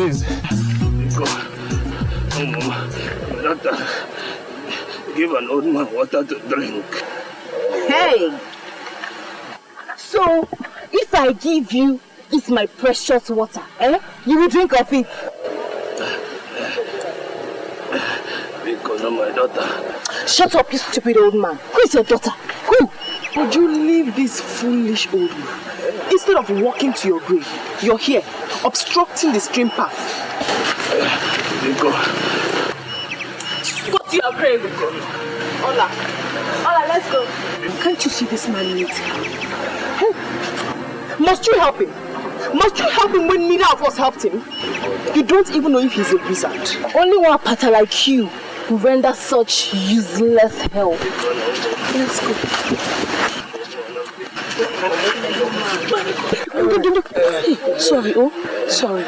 please. Go. Oh, Mama. Doctor, give an old man water to drink. Hey! So, if I give you this my precious water, you will drink of it? Because of my daughter. Shut up, you stupid old man. Who is your daughter? Who? Would you leave this foolish old man? Instead of walking to your grave, you're here, obstructing the stream path. Go. Go to your grave. Ola, let's go. Can't you see this man needs help? Must you help him? Must you help him when neither of us helped him? You don't even know if he's a wizard. Only one pattern like you who render such useless help. Let's go. Sorry, sorry.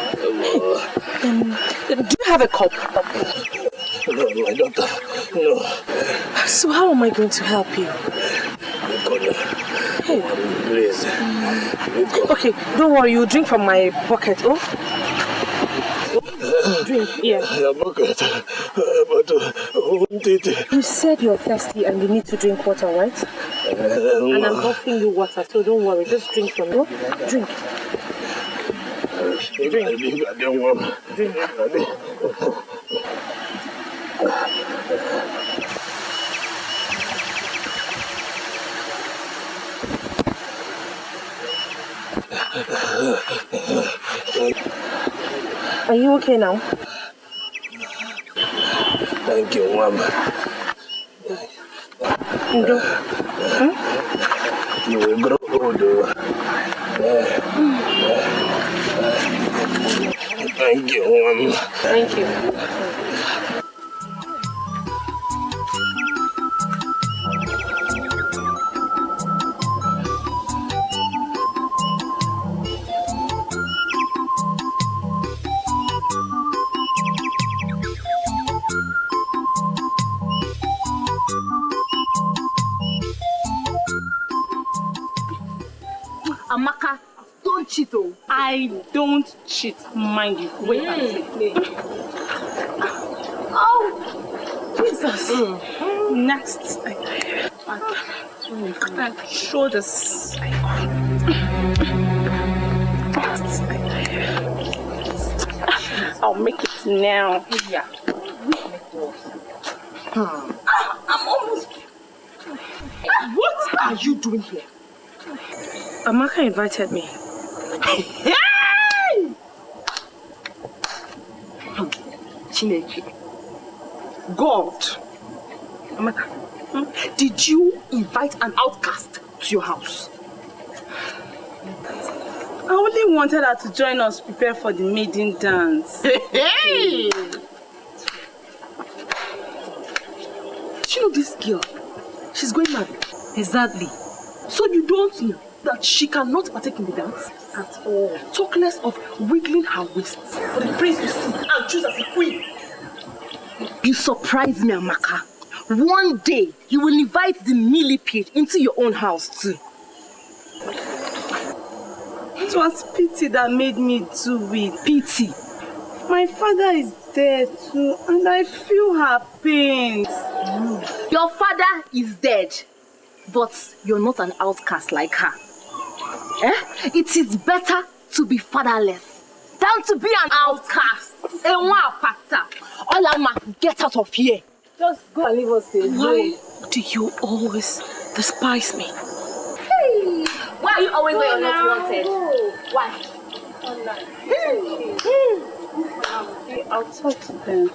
Do you have a cup? No, my daughter, no. So how am I going to help you? Hey. Please. Okay, don't worry, you drink from my bucket, Drink, yeah. Your bucket, but won't it? You said you're thirsty and you need to drink water, right? And I'm offering you water, so don't worry, just drink from it. Drink. Drink. I don't want. Drink. Are you okay now? Thank you, Mama. Ndo. You will grow older. Thank you, Mama. Thank you. Amaka, don't cheat, I don't cheat, mind you. Wait and see. Oh, Jesus. Next. Shoulders. I'll make it now. Yeah. I'm almost. What are you doing here? Amaka invited me. Hey! Chineke. God. Amaka, did you invite an outcast to your house? I only wanted her to join us prepare for the maiden dance. Hey! You know this girl? She's going mad. Exactly. So you don't know that she cannot partake in the dance at all. Talk less of wiggling her waists for the prince to see and choose as a queen. You surprise me, Amaka. One day, you will invite the millipede into your own house too. It was pity that made me do it. Pity? My father is dead too, and I feel her pain. Your father is dead, but you're not an outcast like her. It is better to be fatherless than to be an outcast. Olama, get out of here. Just go and leave us alone. Why do you always despise me? Hey. Why are you always where you're not wanted? Why? I'll talk to them.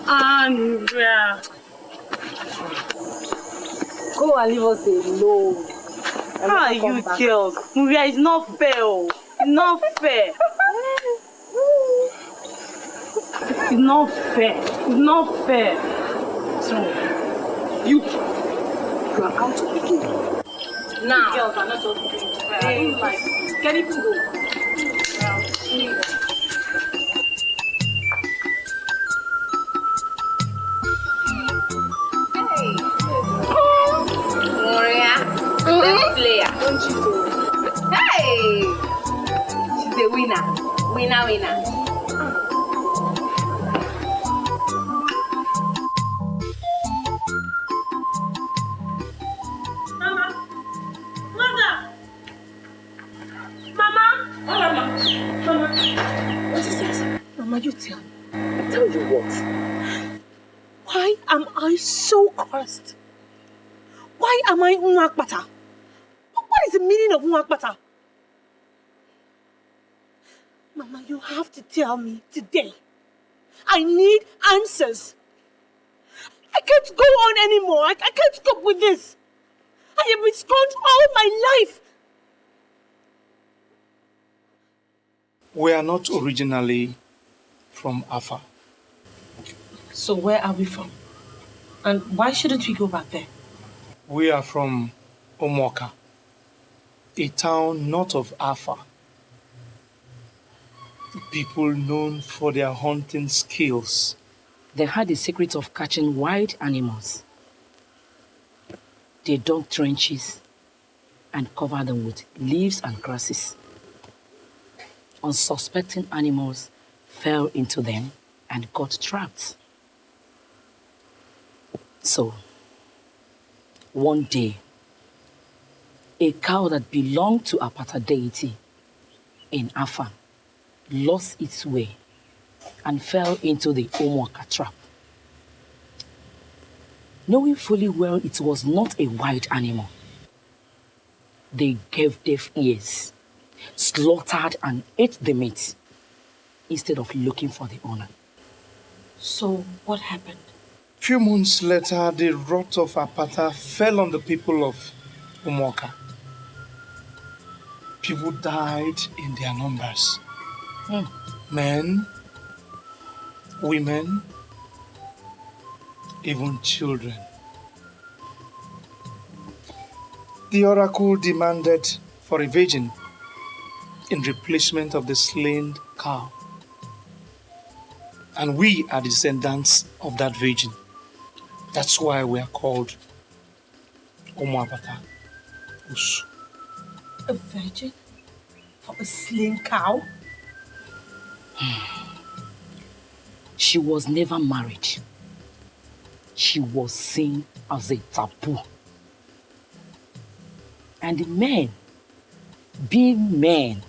Andrea. Go and leave us alone. How are you girls? Maria, it's not fair. It's not fair. It's not fair. It's not fair. So, you are out of the game. Now. Girls are not just doing fair. Like, can you go? Player. Don't you do? Hey! She's a winner. Winner, winner. What is it? Mama, you tell me. Tell you what? Why am I so cursed? Why am I Unwakbata? What is the meaning of Unwakbata? Mama, you have to tell me today. I need answers. I can't go on anymore. I can't cope with this. I have been scorned all my life. We are not originally from Afa. So where are we from? And why shouldn't we go back there? We are from Omoka, a town north of Afa. People known for their hunting skills. They had the secret of catching wild animals. They dug trenches and covered them with leaves and grasses. Unsuspecting animals fell into them and got trapped. So, one day, a cow that belonged to a Apata deity in Afa lost its way and fell into the Omoka trap. Knowing fully well it was not a wild animal, they gave deaf ears, slaughtered and ate the meat instead of looking for the owner. So what happened? Few months later, the wrath of Apata fell on the people of Omoka. People died in their numbers. Men, women, even children. The oracle demanded for a virgin in replacement of the slain cow. And we are the descendants of that virgin. That's why we are called Omoapata Usu. A virgin? For a slain cow? She was never married. She was seen as a taboo. And the men, being men,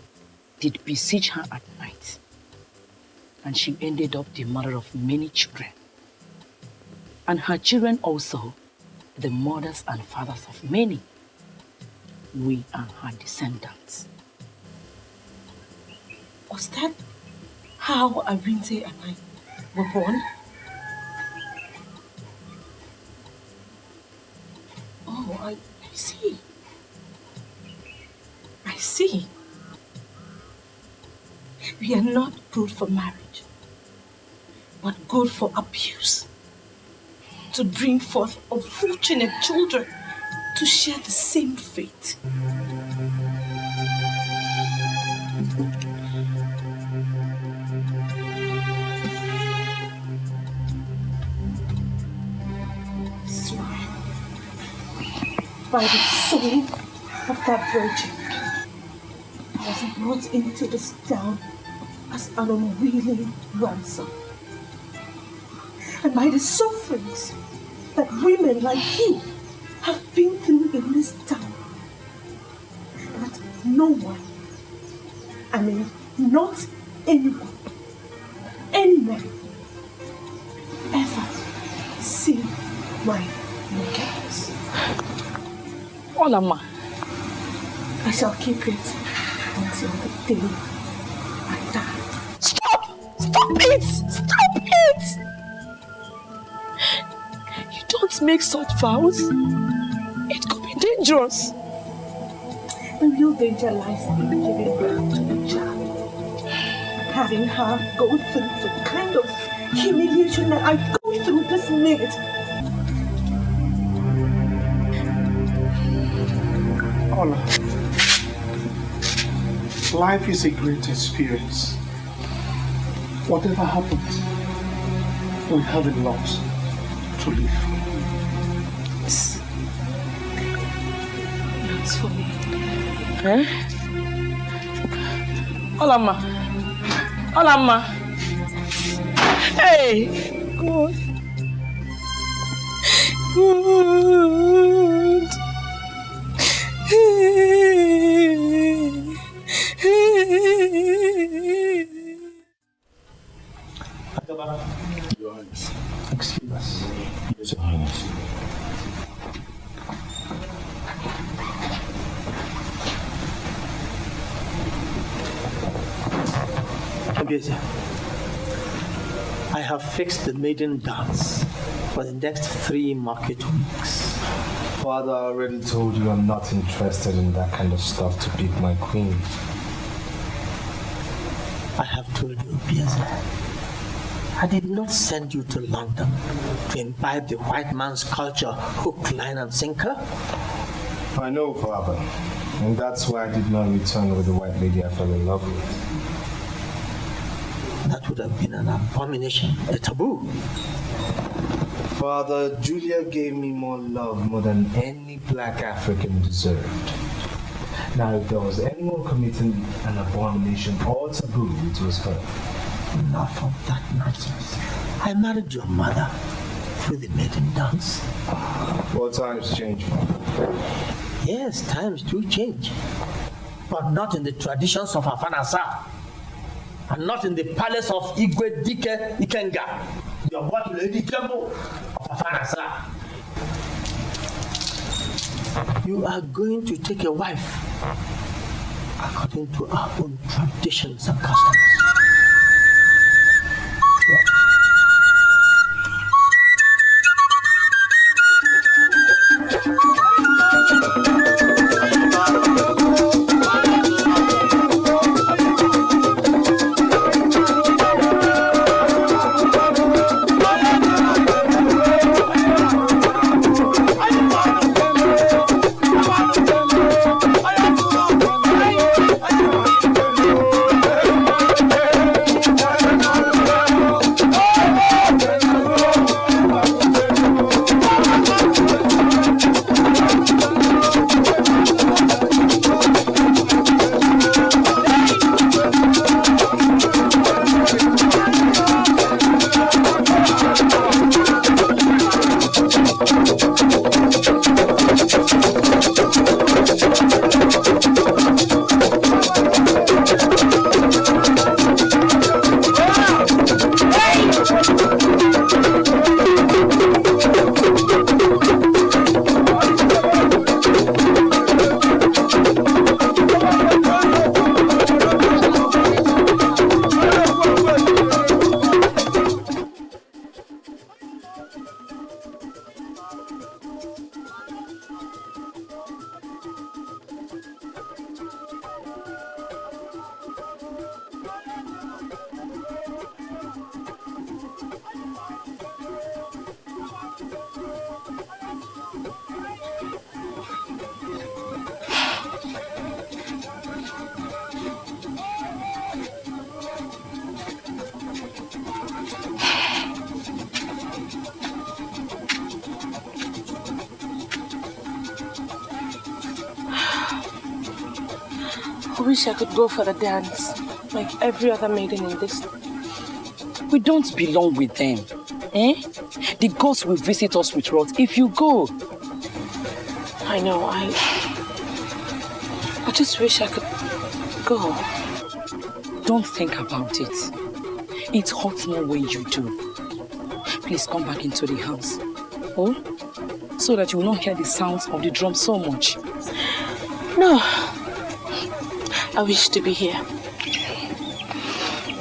did besiege her at night. And she ended up the mother of many children. And her children also, the mothers and fathers of many. We are her descendants. Was that how Arinte and I were born? Oh, I see. I see. We are not good for marriage, but good for abuse. To bring forth unfortunate children to share the same fate. Swear by the soul of that virgin, I was brought into this town as an unwilling ransom. And by the sufferings that women like you have been through in this town, that no one, I mean not anyone, anywhere, ever see my nakedness. Olama. I shall keep it until the day I die. Stop! Stop it! Stop it! You don't make such vows. It could be dangerous. The real danger lies in giving birth to a child. Having her go through the kind of humiliation that I go through this minute. Ola, life is a great experience. Whatever happens, we have a lot to live. Yes. That's for me. Eh? Olama, Olama. Hey. God. God. Your Highness. Excuse us. Yes, Your Highness. I have fixed the maiden dance for the next 3 market weeks. Father, I already told you I'm not interested in that kind of stuff to pick my queen. I have told you, Obieze, I did not send you to London to imbibe the white man's culture, hook, line, and sinker. I know, Father, and that's why I did not return with the white lady I fell in love with. That would have been an abomination, a taboo. Father, Julia gave me more love more than any black African deserved. Now, if there was anyone committing an abomination or taboo, it was her. Enough of that nonsense. I married your mother through the maiden dance. Well, times change, Father. Yes, times do change. But not in the traditions of Afanasa. And not in the palace of Igwe Dikeh Ikenga. Your what Lady Jumbo of Afanasa. You are going to take a wife according to our own traditions and customs. I wish I could go for the dance, like every other maiden in this. We don't belong with them. Eh? The gods will visit us with wrath if you go. I know, I just wish I could go. Don't think about it. It hurts more when you do. Please come back into the house. Oh? So that you will not hear the sounds of the drum so much. No. I wish to be here.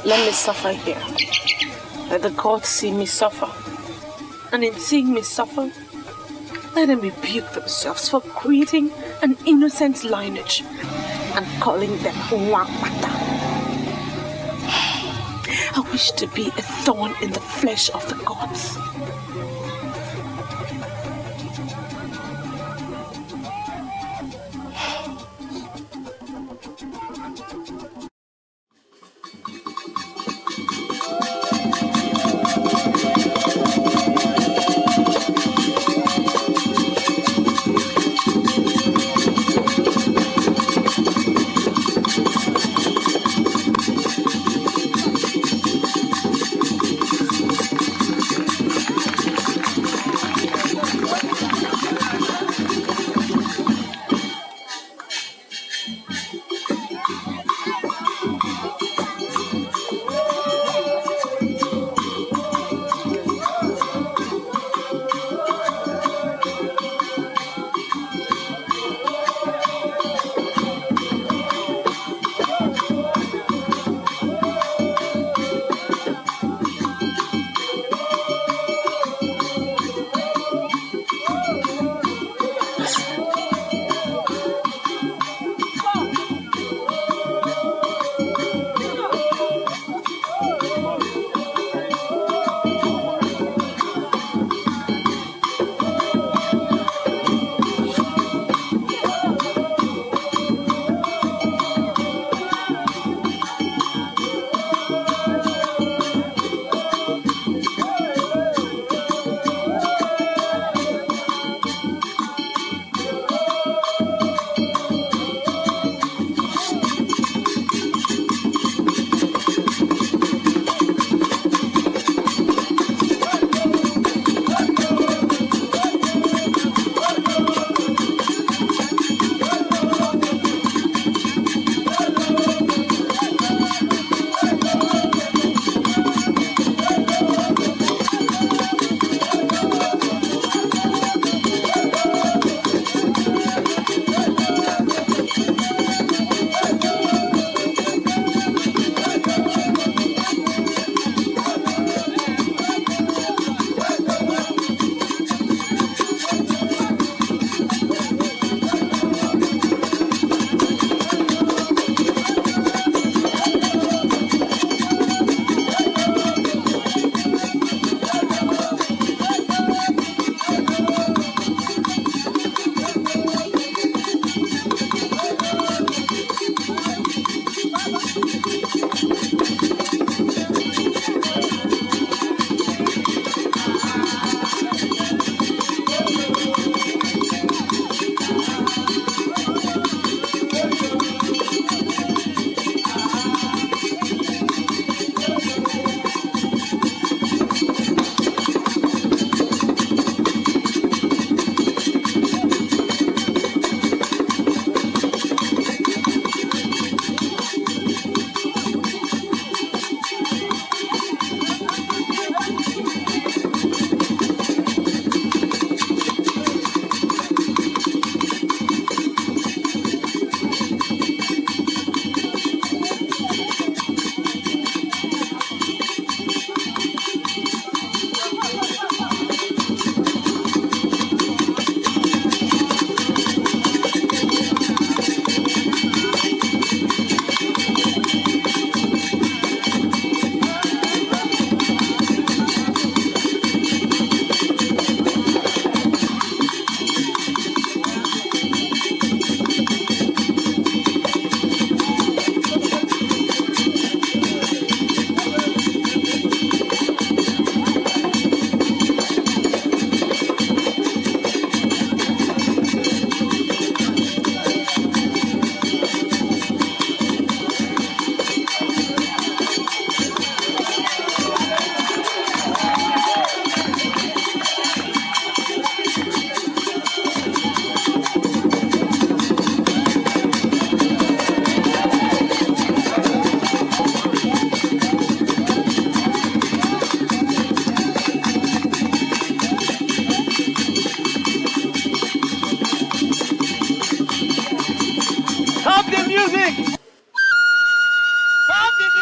Let me suffer here. Let the gods see me suffer. And in seeing me suffer, let them rebuke themselves for creating an innocent lineage and calling them Wangmata. I wish to be a thorn in the flesh of the gods.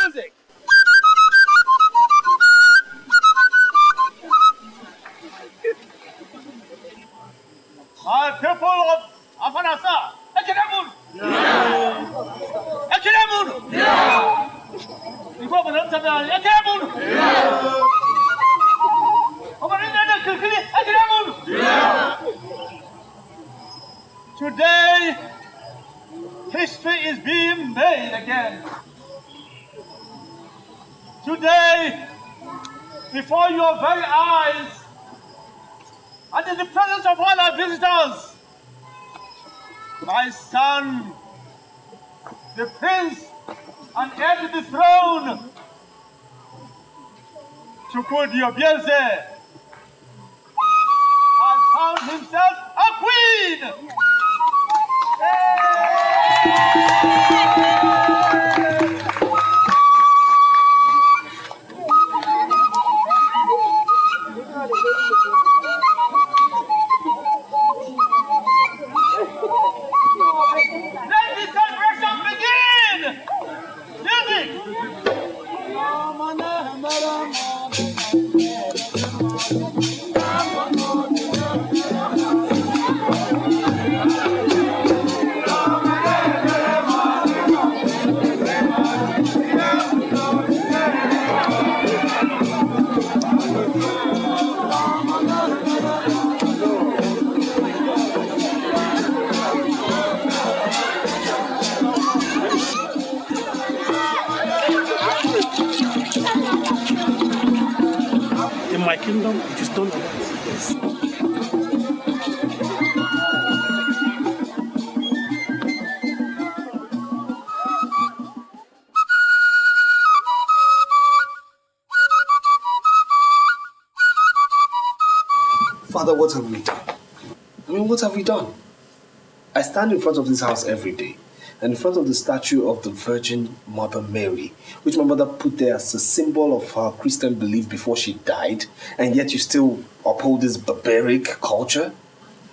music. My people of Afanasa, Ekinemun! Ekinemun! Ekinemun! Today, history is being made again. Today, before your very eyes, and in the presence of all our visitors, my son, the prince and heir to the throne, Chukwudi Obieze, has found himself a queen! Let the celebration begin! Music! In my kingdom, it is done like this. Father, what have we done? I mean, what have we done? I stand in front of this house every day, and in front of the statue of the Virgin Mother Mary, which my mother put there as a symbol of her Christian belief before she died, and yet you still uphold this barbaric culture?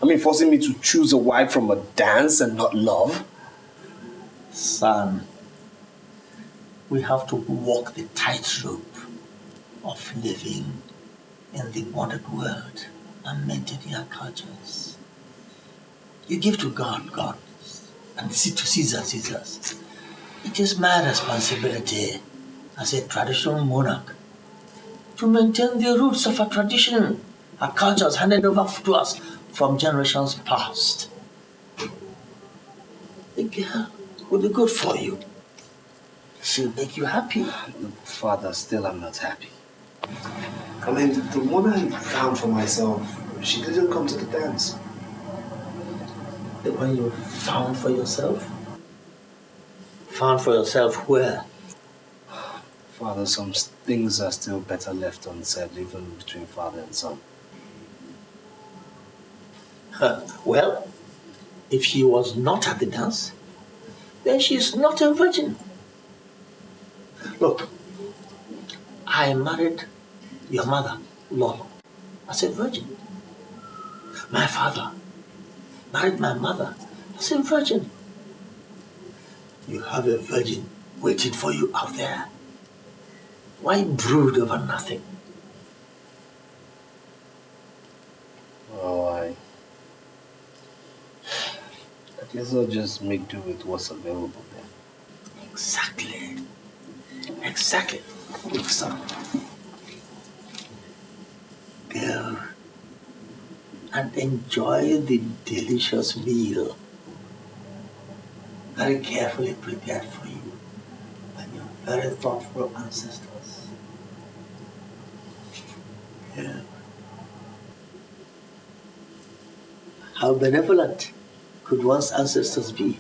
I mean, forcing me to choose a wife from a dance and not love? Son, we have to walk the tightrope of living in the modern world and maintaining our cultures. You give to God, God, and to Caesar, Caesars. It is my responsibility as a traditional monarch to maintain the roots of our tradition, our cultures handed over to us from generations past. The girl will be good for you. She'll make you happy. Father, still I'm not happy. I mean, the woman I found for myself, she didn't come to the dance. The one you found for yourself? Found for yourself where? Father, some things are still better left unsaid, even between father and son. Well, if she was not at the dance, then she is not a virgin. Look, I married your mother, Lolo, as a virgin. My father married my mother as a virgin. You have a virgin waiting for you out there. Why brood over nothing? Oh, I guess I'll just make do with what's available then. Exactly. Exactly. Look, son. Go and enjoy the delicious meal very carefully prepared for you by your very thoughtful ancestors. Yeah. How benevolent could one's ancestors be?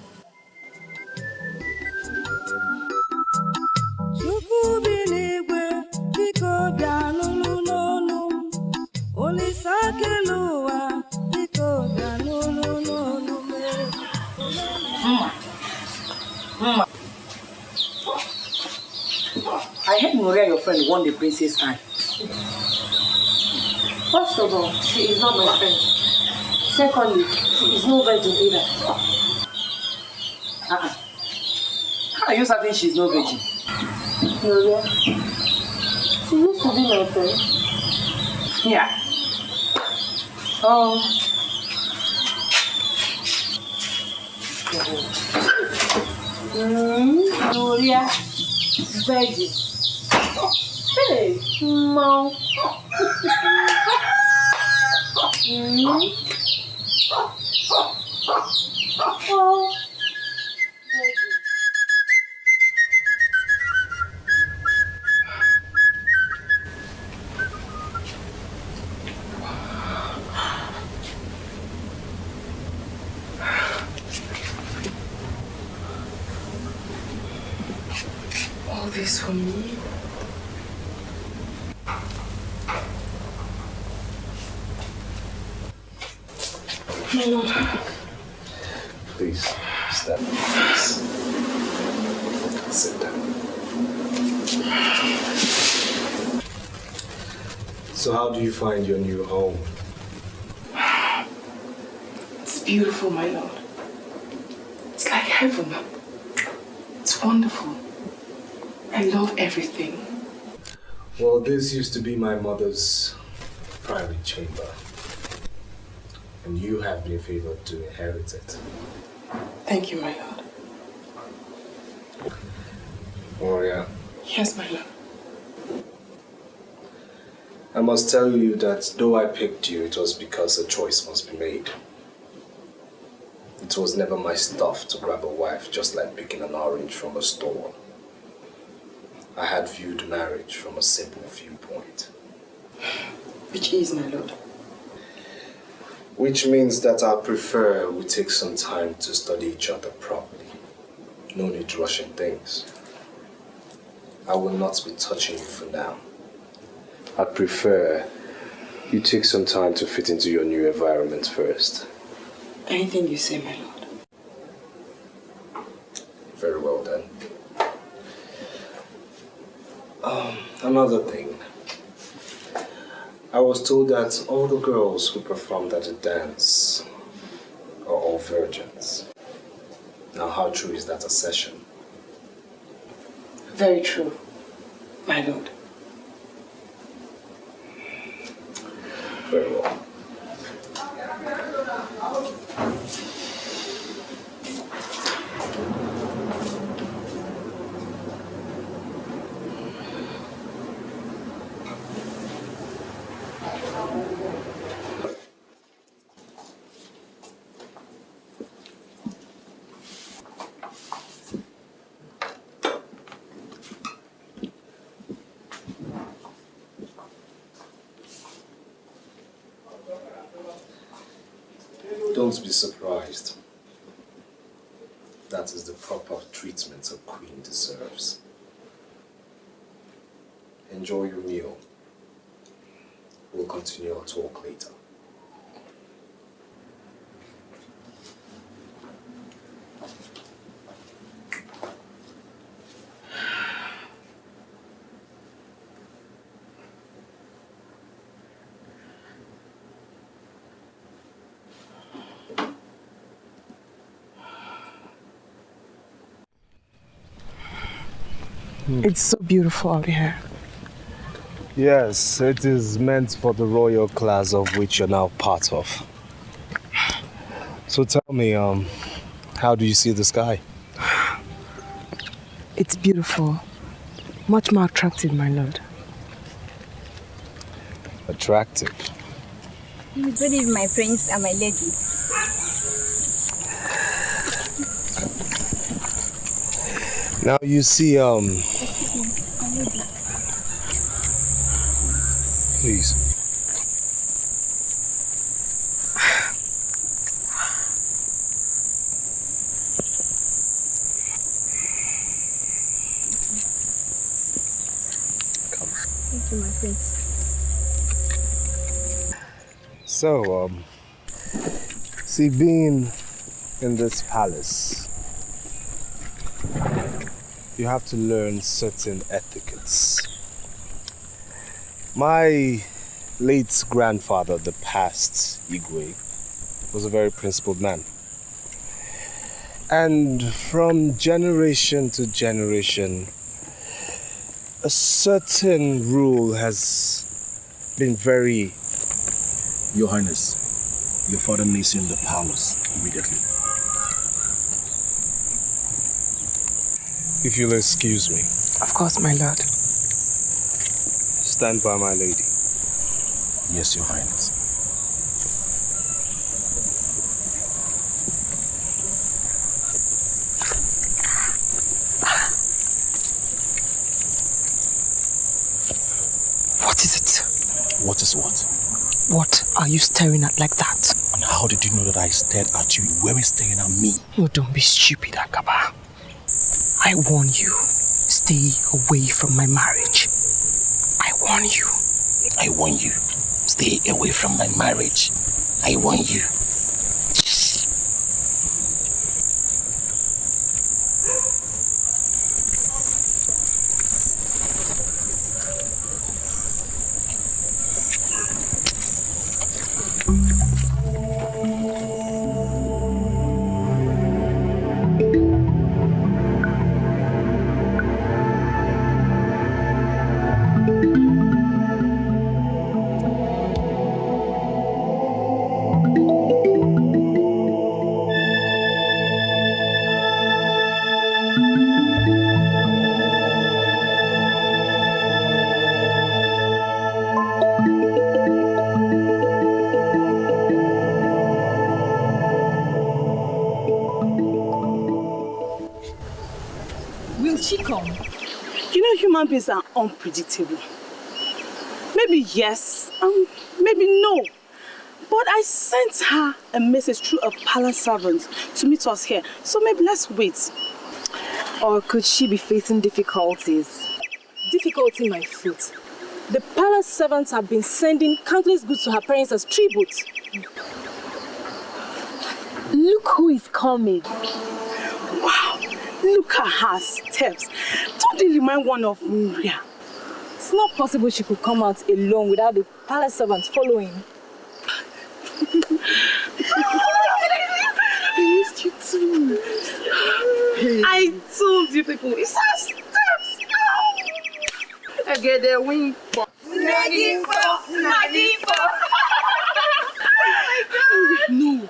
I heard Maria, your friend, won the princess eye. First of all, she is not my friend. Secondly, she is no virgin either. How are you certain she's no virgin? Gloria, she used to be my friend. Yeah. Oh. Gloria, veggie. Hey, mom. Oh. All this for me? My lord. Please, stand up, please. Sit down. So how do you find your new home? It's beautiful, my lord. It's like heaven. It's wonderful. I love everything. Well, this used to be my mother's private chamber. And you have been favored to inherit it. Thank you, my lord. Gloria, Yes, my lord. I must tell you that though I picked you, it was because a choice must be made. It was never my stuff to grab a wife just like picking an orange from a store. I had viewed marriage from a simple viewpoint. Which is, my lord? Which means that I prefer we take some time to study each other properly. No need rushing things. I will not be touching you for now. I'd prefer you take some time to fit into your new environment first. Anything you say, my lord. Very well then. Another thing. I was told that all the girls who performed at the dance are all virgins. Now, how true is that assertion? Very true, my lord. Very well. Don't be surprised. That is the proper treatment a queen deserves. Enjoy your meal. We'll continue our talk later. It's so beautiful out here. Yes, it is meant for the royal class of which you're now part of. So tell me, how do you see the sky? It's beautiful. Much more attractive, my lord. Attractive? Good evening, my prince and my lady. Now you see, Excuse me, my lady. Please. Thank you, my prince. So, see, being in this palace, you have to learn certain etiquettes. My late grandfather, the past Igwe, was a very principled man. And from generation to generation, A certain rule has been very... Your Highness, your father needs you in the palace immediately. If you'll excuse me. Of course, my lord. Stand by my lady. Yes, your Highness. What is it? What is what? What are you staring at like that? And how did you know that I stared at you? You weren't staring at me. Oh, don't be stupid, Agaba. I warn you, stay away from my marriage. I warn you. I warn you, stay away from my marriage. I warn you. Human beings are unpredictable. Maybe yes, maybe no. But I sent her a message through a palace servant to meet us here. So maybe let's wait. Or could she be facing difficulties? Difficulty, my foot. The palace servants have been sending countless goods to her parents as tribute. Look who is coming. Wow, look at her steps. Don't they remind one of Maria? It's not possible she could come out alone without the palace servants following. I missed you too. I told you people, it's her steps. I get their wing. No,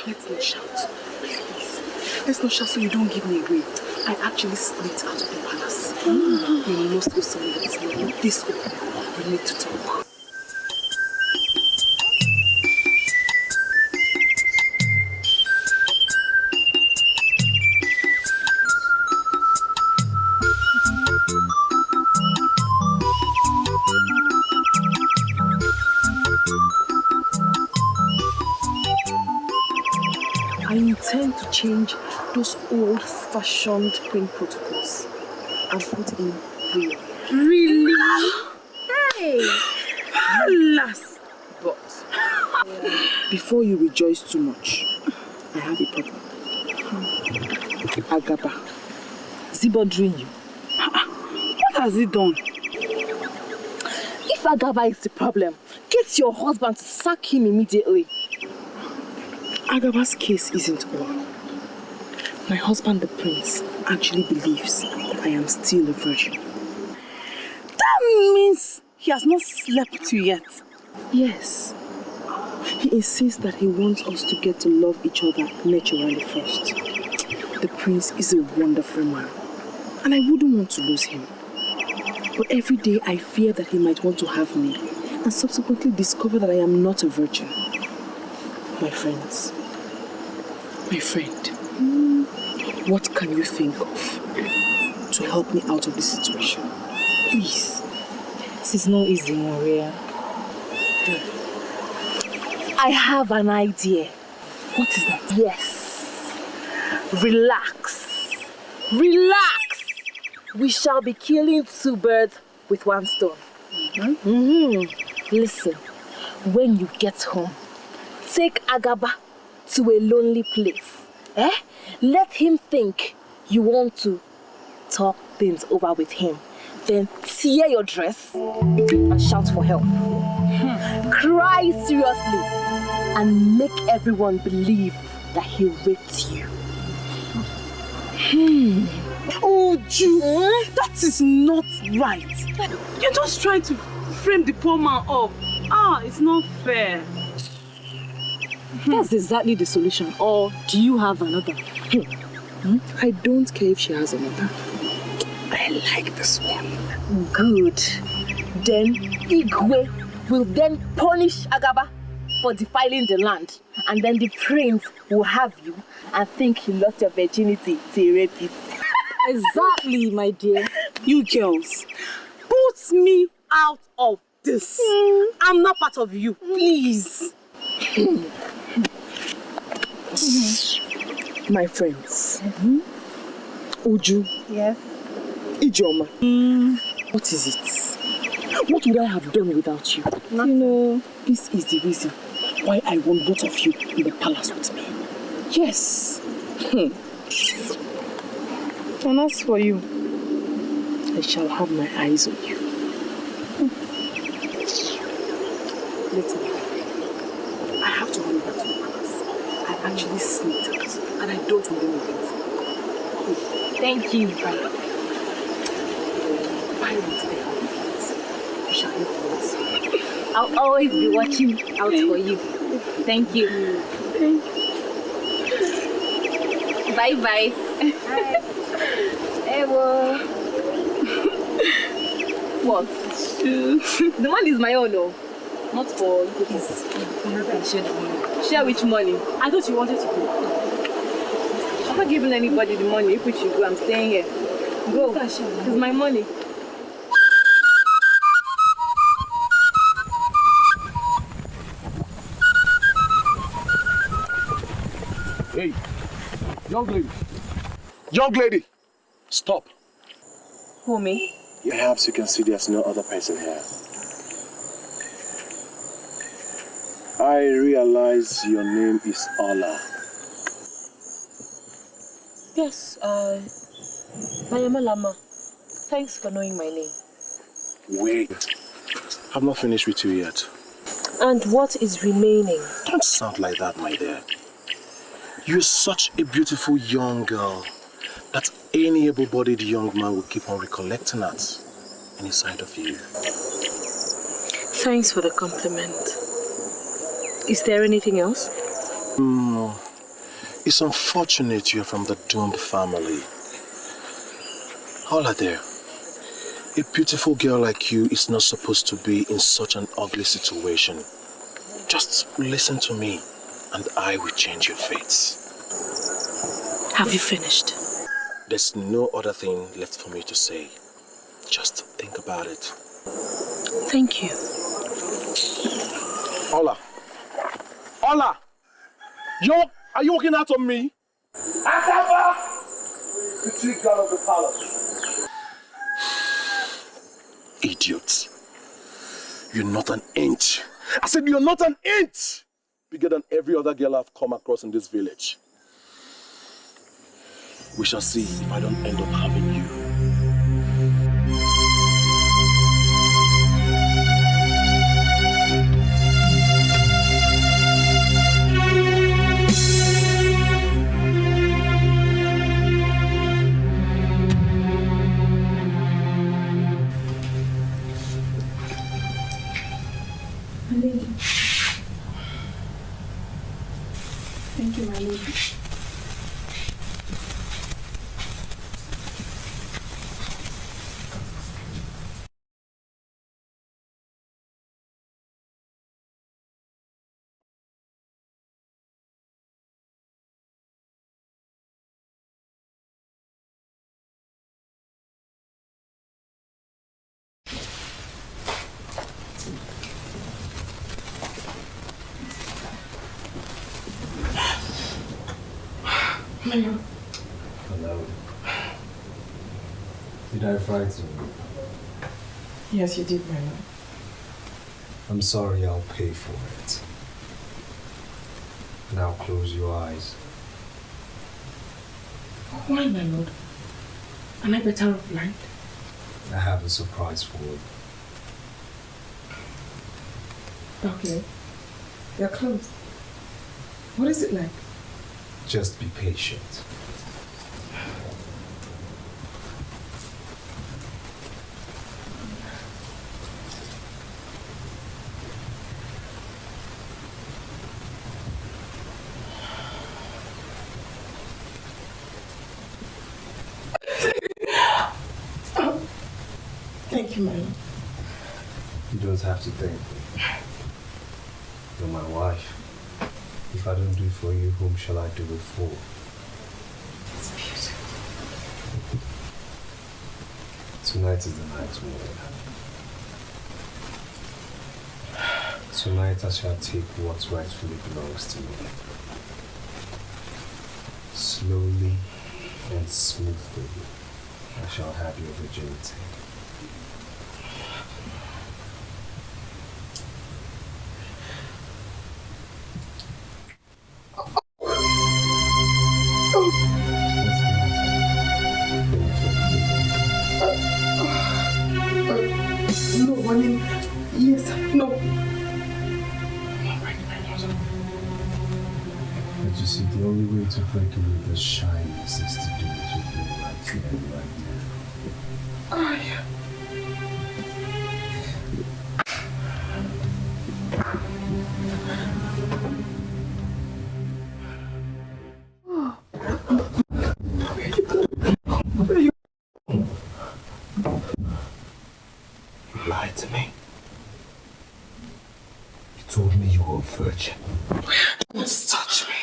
let's not shout. Please. Let's not shout so you don't give me away. I actually slipped out of the palace. We must go somewhere that is not this open. We need to talk. I intend to change those old-fashioned queen protocols and put in real. Really? Hey! Alas! But before you rejoice too much, I have a problem. Agaba. Is he bothering you? What has he done? If Agaba is the problem, get your husband to sack him immediately. Agaba's case isn't all. My husband, the prince, actually believes that I am still a virgin. That means he has not slept with you yet. Yes. He insists that he wants us to get to love each other naturally first. The prince is a wonderful man, and I wouldn't want to lose him. But every day I fear that he might want to have me, and subsequently discover that I am not a virgin. My friends, my friend, what can you think of to help me out of this situation? Please. This is not easy, Maria. I have an idea. What is that? Yes. Relax. Relax. We shall be killing two birds with one stone. Listen, when you get home, take Agaba to a lonely place. Let him think you want to talk things over with him. Then tear your dress and shout for help. Cry seriously and make everyone believe that he raped you. Oh, Ju, that is not right. You're just trying to frame the poor man up. It's not fair. That's exactly the solution. Or do you have another? I don't care if she has another. I like this one. Good. Then Igwe will then punish Agaba for defiling the land. And then the prince will have you and think you lost your virginity to a rapist. Exactly, my dear. You girls, put me out of this. I'm not part of you, please. My friends. Uju. Yes. Ijoma. What is it? What would I have done without you? Nothing. You know, this is the reason why I want both of you in the palace with me. Yes. And as for you, I shall have my eyes on you. Listen, I have to run back to the palace. I actually sneaked out and I don't want anything. Thank you. I want to be out. You shall hear from us. I'll always be watching out for you. Thank you. Bye-bye. Bye. Ewo. What? The money is my own, though. Not for his. Share which money? I thought you wanted to go. I'm not giving anybody the money. If we should go, I'm staying here. Go. It's my money. Hey, young lady. Young lady, stop. Who, me? Perhaps you can see there's no other person here. I realize your name is Ola. yes, I am Alama. Thanks for knowing my name. Wait, I've not finished with you yet. And what is remaining? Don't sound like that, my dear. You're such a beautiful young girl that any able-bodied young man will keep on recollecting at any sight of you. Thanks for the compliment. Is there anything else? It's unfortunate you're from the doomed family. Hola there. A beautiful girl like you is not supposed to be in such an ugly situation. Just listen to me and I will change your fates. Have you finished? There's no other thing left for me to say. Just think about it. Thank you. Ola! Ola! Are you walking out on me? Akaba! The chief guard of the palace. Idiot. You're not an inch. I said you're not an inch bigger than every other girl I've come across in this village. We shall see if I don't end up having you. Thank you, my lady. Hello. Did I frighten you? Yes, you did, my love. I'm sorry, I'll pay for it. Now close your eyes. Why, my lord? Am I better off blind? I have a surprise for you. Okay. You're closed. What is it like? Just be patient. Thank you, my lord. You don't have to thank me. You're my wife. If I don't do it for you, whom shall I do it for? It's beautiful. Tonight is the night, Moya. Tonight I shall take what rightfully belongs to me. Slowly and smoothly, I shall have your virginity. No, I mean, yes, no. But you see, the only way to break away the shyness is to do it with me right here and right now. You lied to me. You told me you were a virgin. Don't touch me.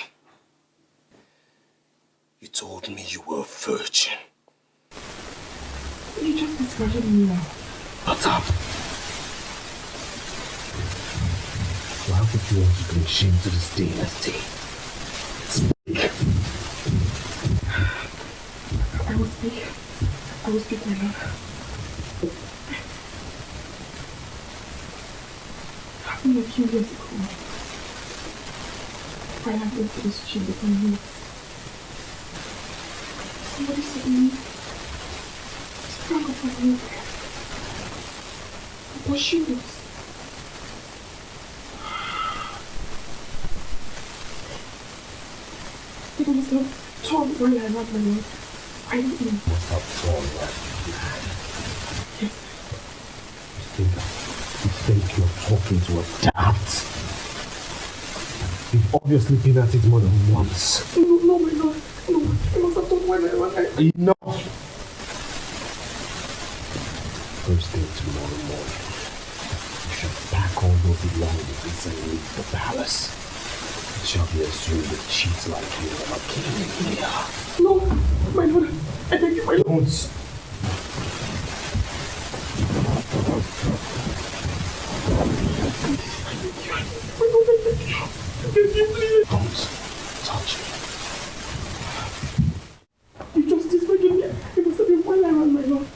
You told me you were a virgin. You just discarded me now. Shut up. Why would you want to bring shame to this dynasty? Speak. I will speak. I will speak, my lord. A few years ago, I had went to this chamber for me. Somebody suddenly sprang up on me. What she was. It was not torn while I ran, my lord. I don't know. Was not torn right? Yes. You think you're talking to a dad? You've obviously been at it more than once. No, my lord. No, I must have done when I ran. Enough! First thing tomorrow morning, you shall pack all your belongings and leave the palace. It shall be assumed that cheats like you never came in here. No, my lord. I beg you, my lord. Don't. Don't touch me. You justice forgive me. It must have been while I ran, my lord.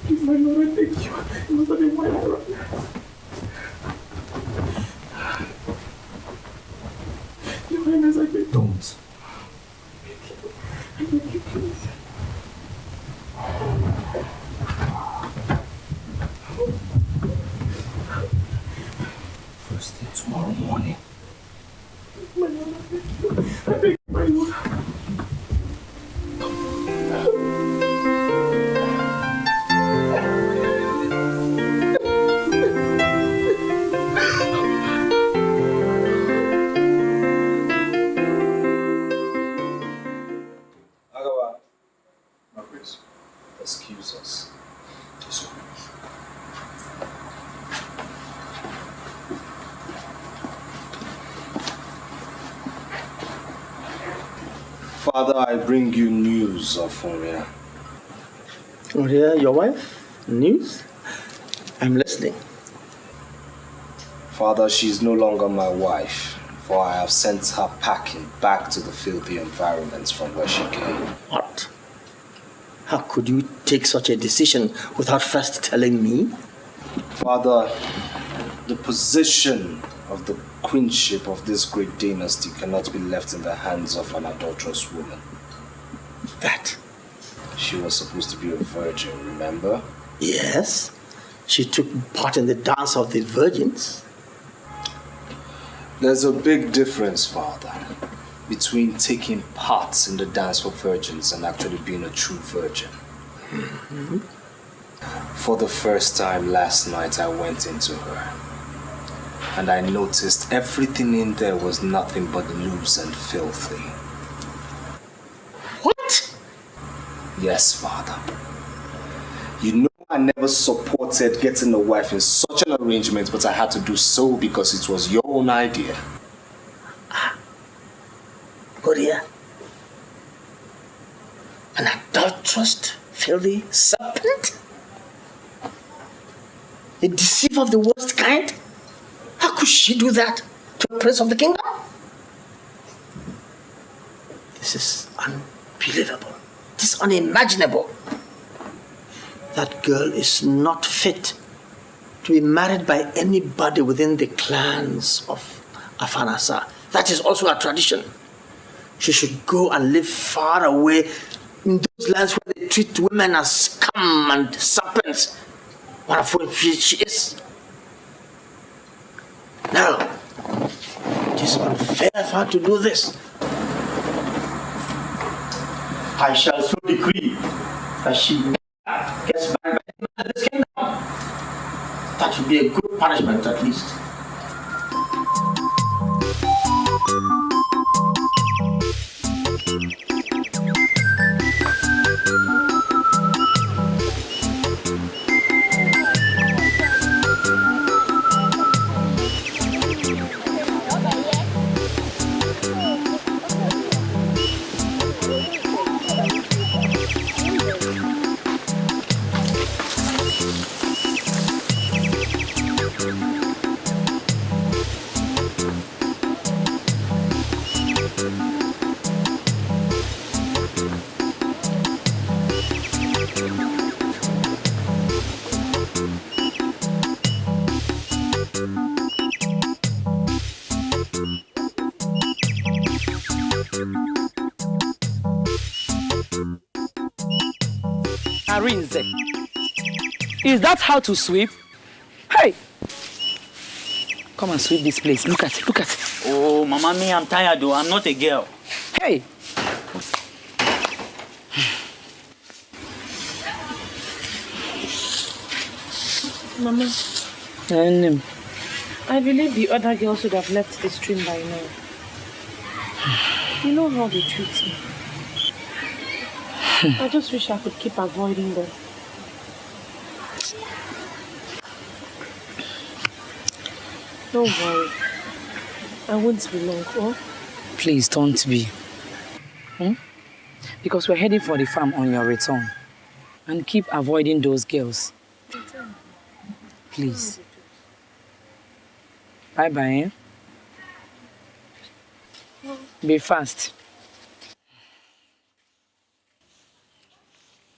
Please, my lord, I beg you. It must have been while I ran. Your Highness, I beg you. Don't. I beg you, please. First thing tomorrow morning. My lord, I beg you. I beg you, my lord. Excuse us. Father, I bring you news of Oria. Oria, your wife? News? I'm listening. Father, she is no longer my wife, for I have sent her packing back to the filthy environments from where she came. What? How could you take such a decision without first telling me? Father, the position of the queenship of this great dynasty cannot be left in the hands of an adulterous woman. That? She was supposed to be a virgin, remember? Yes. She took part in the dance of the virgins. There's a big difference, Father, between taking part in the dance for virgins and actually being a true virgin. Mm-hmm. For the first time last night, I went into her. And I noticed everything in there was nothing but loose and filthy. What? Yes, Father. You know I never supported getting a wife in such an arrangement, but I had to do so because it was your own idea. Godia, an adulterous, filthy serpent? A deceiver of the worst kind? How could she do that to a prince of the kingdom? This is unbelievable. It is unimaginable. That girl is not fit to be married by anybody within the clans of Afanasa. That is also a tradition. She should go and live far away in those lands where they treat women as scum and serpents. One of which she is. No, it is unfair for her to do this. I shall so decree that she never gets married by this kingdom. That would be a good punishment at least. Arinze, is that how to sweep? Hey! Come and sweep this place. Look at it, look at it. Oh, Mama, me, I'm tired though. I'm not a girl. Hey! Mama, I believe the other girls should have left the stream by now. You know how they treat me. I just wish I could keep avoiding them. Don't worry. I won't be long, oh? Please don't be. Because we're heading for the farm on your return. And keep avoiding those girls. Please. Bye-bye, Be fast.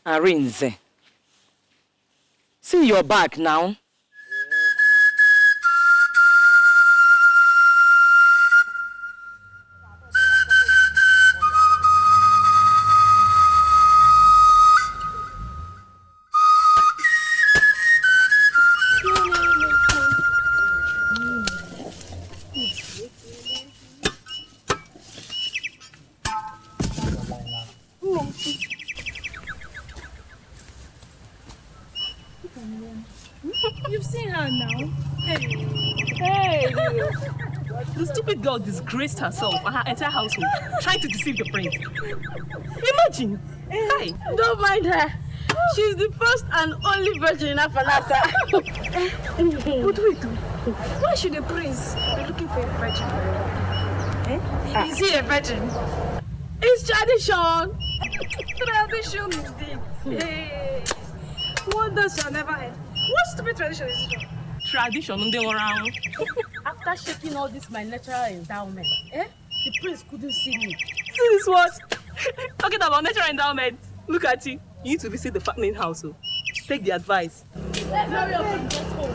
Arinze. See your back now. You've seen her now. Hey. The stupid girl disgraced herself and her entire household, trying to deceive the prince. Imagine. Hi. Don't mind her. She's the first and only virgin in Afanasa. What do we do? Why should the prince be looking for a virgin? Is he a virgin? It's tradition. Tradition indeed. Hey. Wonders shall never end. What stupid tradition is this? Tradition on the around. After shaking all this my natural endowment, the prince couldn't see me. See this what? Talking about natural endowment. Look at you. You need to visit the fattening house. Take the advice. Let's hurry up and get home.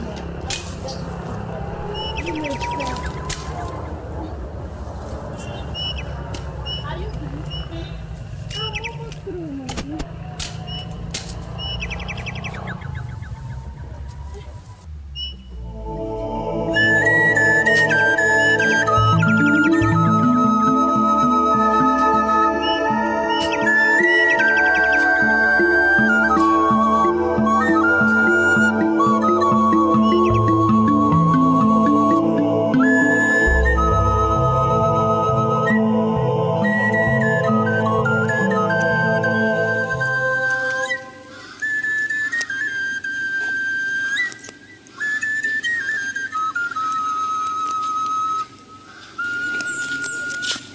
Are you through? I'm almost through, my dear.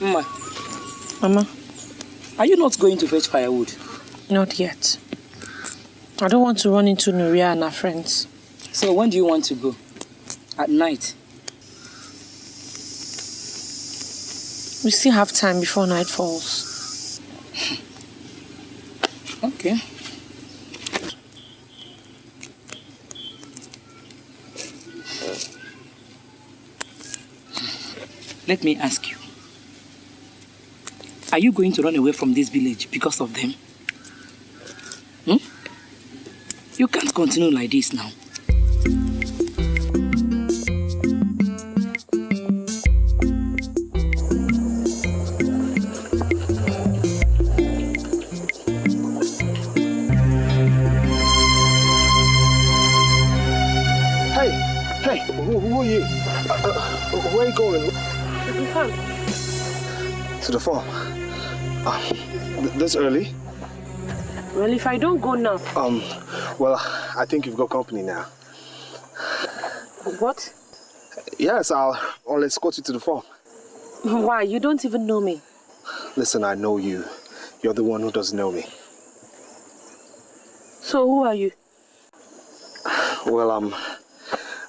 Mama. Mama. Are you not going to fetch firewood? Not yet. I don't want to run into Nuria and her friends. So when do you want to go? At night? We still have time before night falls. Okay. Let me ask you. Are you going to run away from this village because of them? You can't continue like this now. Hey, who are you? Where are you going? To the farm. To the farm? This early? Well, if I don't go now... Well, I think you've got company now. What? Yes, I'll escort you to the farm. Why? You don't even know me. Listen, I know you. You're the one who doesn't know me. So who are you? Well,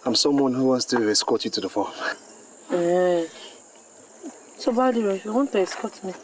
I'm someone who wants to escort you to the farm. So by the way, you want to escort me?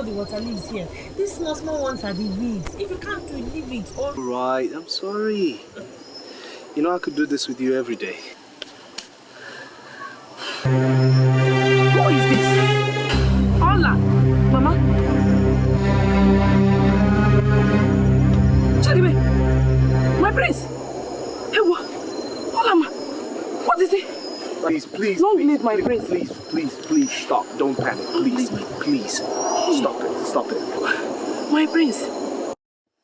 Water leaves here. These small ones are the weeds. If you can't do it, leave it. Or... Right, I'm sorry. You know I could do this with you every day. Who is this? Hola, Mama. Charibe, my prince. Hey, what? Hola, Ma. What is it? Please, don't leave my prince. Please, stop. Don't panic. Please. Stop it. My prince.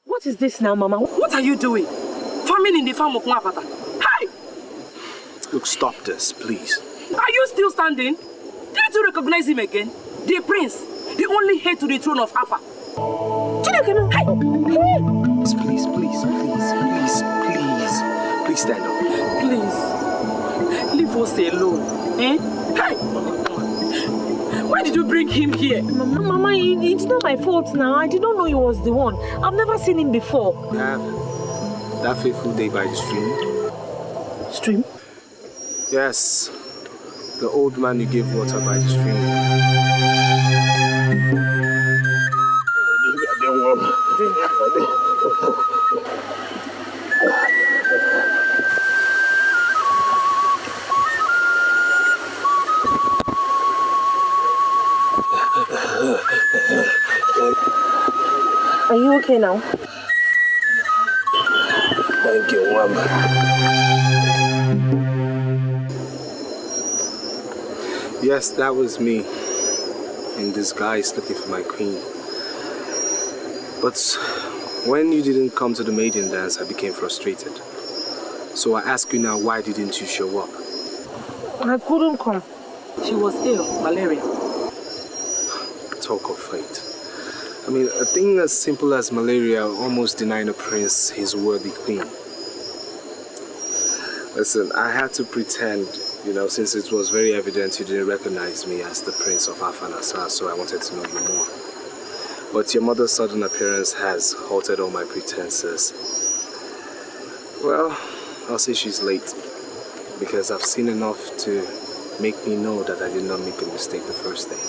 What is this now, Mama? What are you doing? Farming in the farm of Mwapata. Hey! Look, stop this, please. Are you still standing? Didn't you recognize him again? The prince, the only heir to the throne of Afa. Hey! Please stand up. Please, leave us alone. Eh? Hey! Why did you bring him here? Mama, it's not my fault now. I didn't know he was the one. I've never seen him before. Yeah, that fateful day by the stream. Stream? Yes, the old man you gave water by the stream. Are you okay now? Thank you, Mama. Yes, that was me in disguise looking for my queen. But when you didn't come to the Maiden dance, I became frustrated. So I ask you now, why didn't you show up? I couldn't come. She was ill, malaria. Talk of fate. I mean, a thing as simple as malaria almost denying a prince his worthy queen. Listen, I had to pretend, since it was very evident you didn't recognize me as the prince of Afanasa, so I wanted to know you more. But your mother's sudden appearance has halted all my pretenses. Well, I'll say she's late, because I've seen enough to make me know that I did not make a mistake the first day.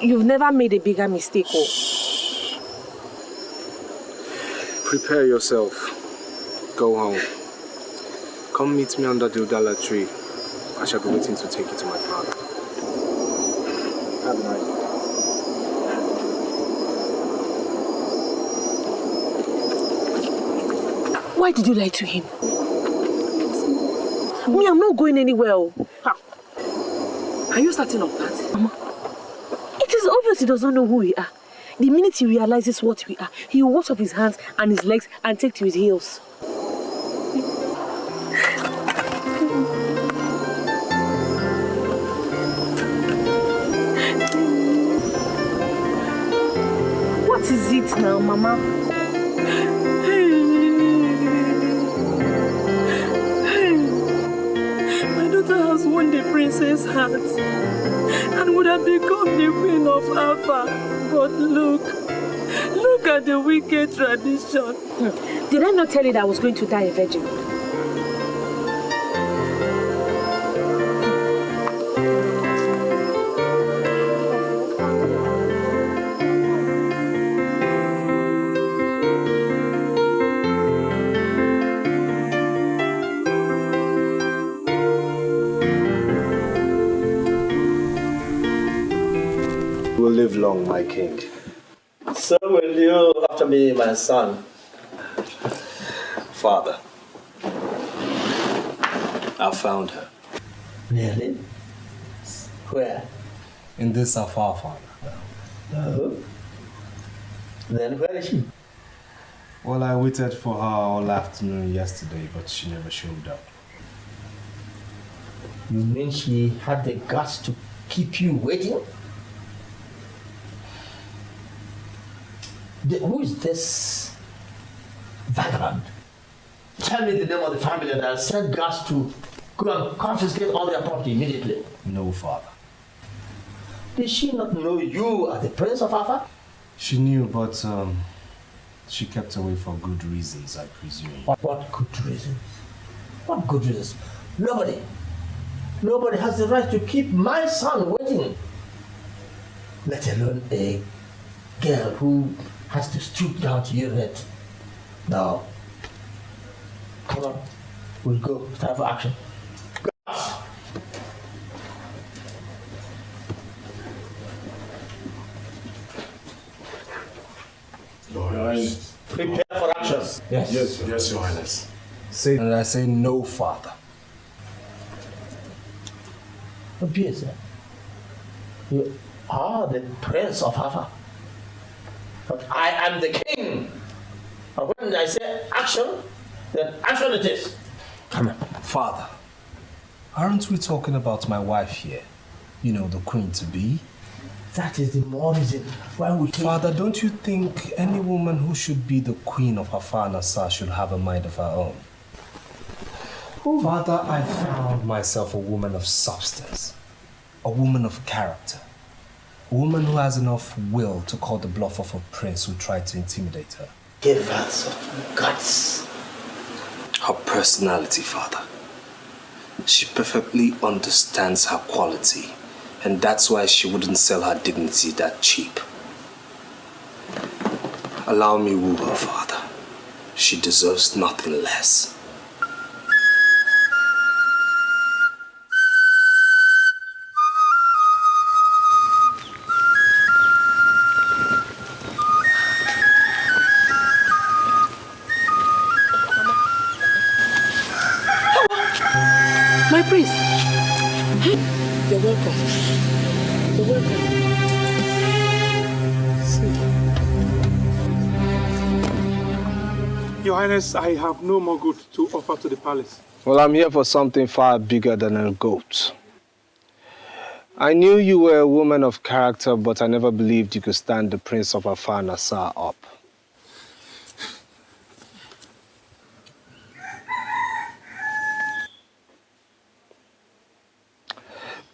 You've never made a bigger mistake, oh. Prepare yourself. Go home. Come meet me under the Udala tree. I shall be waiting to take you to my father. Have a nice day. Why did you lie to him? Me, I'm not going anywhere. Are you certain of that? Mama, it is obvious he does not know who we are. The minute he realizes what we are, he will wash off his hands and his legs and take to his heels. What is it now, Mama? My daughter has won the princess' heart and would have become the queen of Alpha. But look at the wicked tradition. Did I not tell you that I was going to die a virgin? Live long, my king. So will you after me, my son. Father, I found her. Really? Where? In this afar, Father. Oh. Then where is she? Well, I waited for her all afternoon yesterday, but she never showed up. You mean she had the guts to keep you waiting? Who is this vagabond? Tell me the name of the family that sent guards to go and confiscate all their property immediately. No, Father. Did she not know you are the Prince of Alpha? She knew, but she kept away for good reasons, I presume. What good reasons? What good reasons? Nobody has the right to keep my son waiting. Let alone a girl who has to stoop down to urinate. Now, come on, we'll go. It's time for action. Your Highness. Prepare for action. Yes, Your Highness. Say, and I say no, Father. Obvious, you are the Prince of Alpha. But I am the king. And when I say action, then action it is. Come on. Father, aren't we talking about my wife here? You know, the queen-to-be? That is the more reason why we take... Father, don't you think any woman who should be the queen of Afar Nassar should have a mind of her own? Father, I found myself a woman of substance, a woman of character, a woman who has enough will to call the bluff of a prince who tried to intimidate her. Give her some guts. Her personality, Father. She perfectly understands her quality, and that's why she wouldn't sell her dignity that cheap. Allow me woo her, Father. She deserves nothing less. My priest. You're welcome. You're welcome. Your Highness, I have no more goods to offer to the palace. Well, I'm here for something far bigger than a goat. I knew you were a woman of character, but I never believed you could stand the Prince of Afar Nassar up.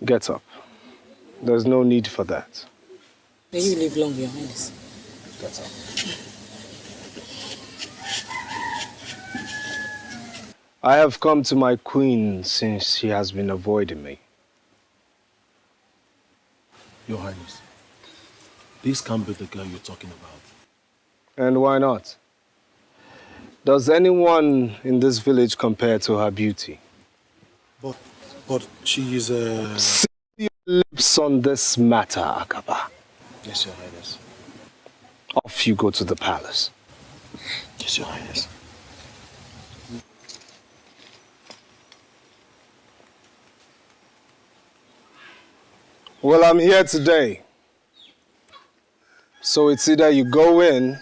Get up. There's no need for that. May you live long, Your Highness. Get up. I have come to my queen since she has been avoiding me. Your Highness, this can't be the girl you're talking about. And why not? Does anyone in this village compare to her beauty? But she is a... Seal your lips on this matter, Akaba. Yes, Your Highness. Off you go to the palace. Yes, Your Highness. Well, I'm here today. So it's either you go in,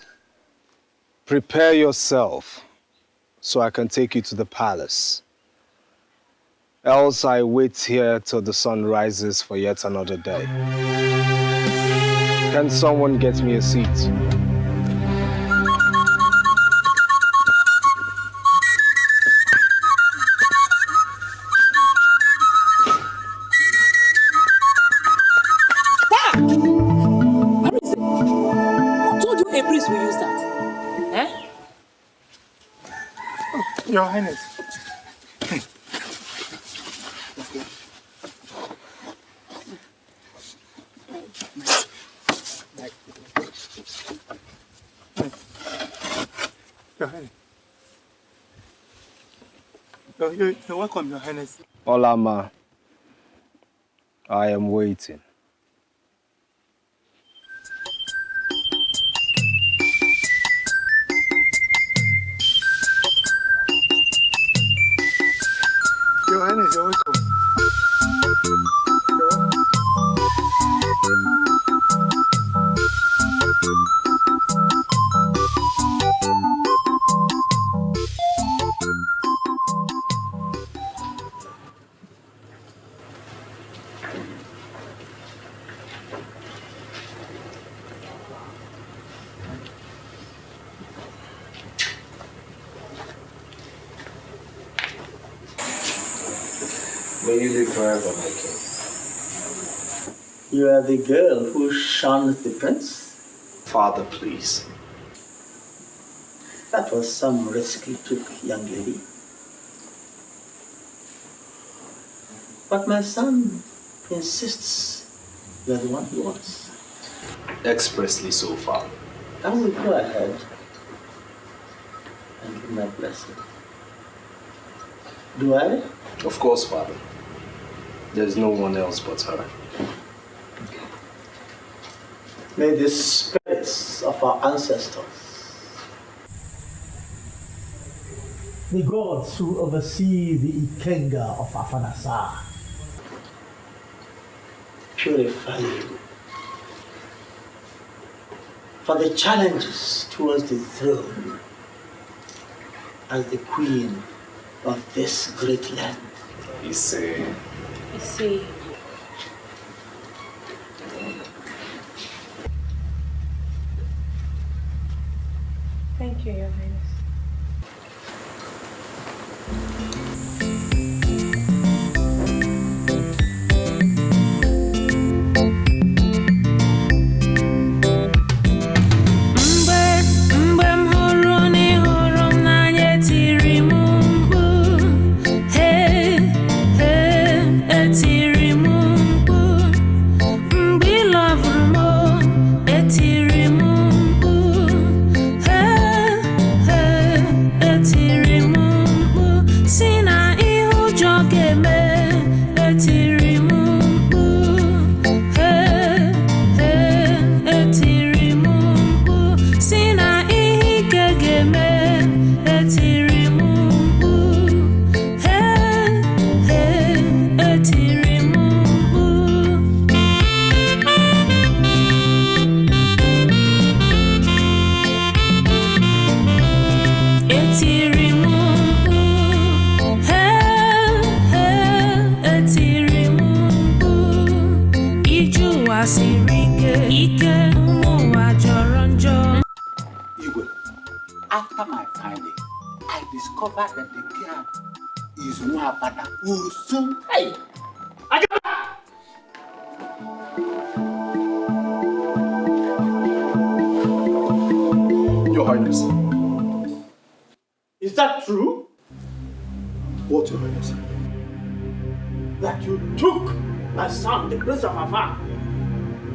prepare yourself, so I can take you to the palace. Else I wait here till the sun rises for yet another day. Can someone get me a seat? Will use that? Eh? Oh, Your Highness. Your Highness. You're welcome, Your Highness. Olama, I am waiting. Your Highness, you're welcome. You're welcome. May you live forever, my king. You are the girl who shunned the prince? Father, please. That was some risk you took, young lady. But my son insists you are the one he wants. Expressly so, Father. I will go ahead and give my blessing. Do I? Of course, Father. There's no one else but her. May the spirits of our ancestors, the gods who oversee the Ikenga of Afanasa, purify you for the challenges towards the throne as the queen of this great land. You see. Thank you, Your Highness. After my finding, I discovered that the girl is Muhabada Usum. Hey! Your Highness. Is that true? What, Your Highness? That you took my son, the Prince of Afar,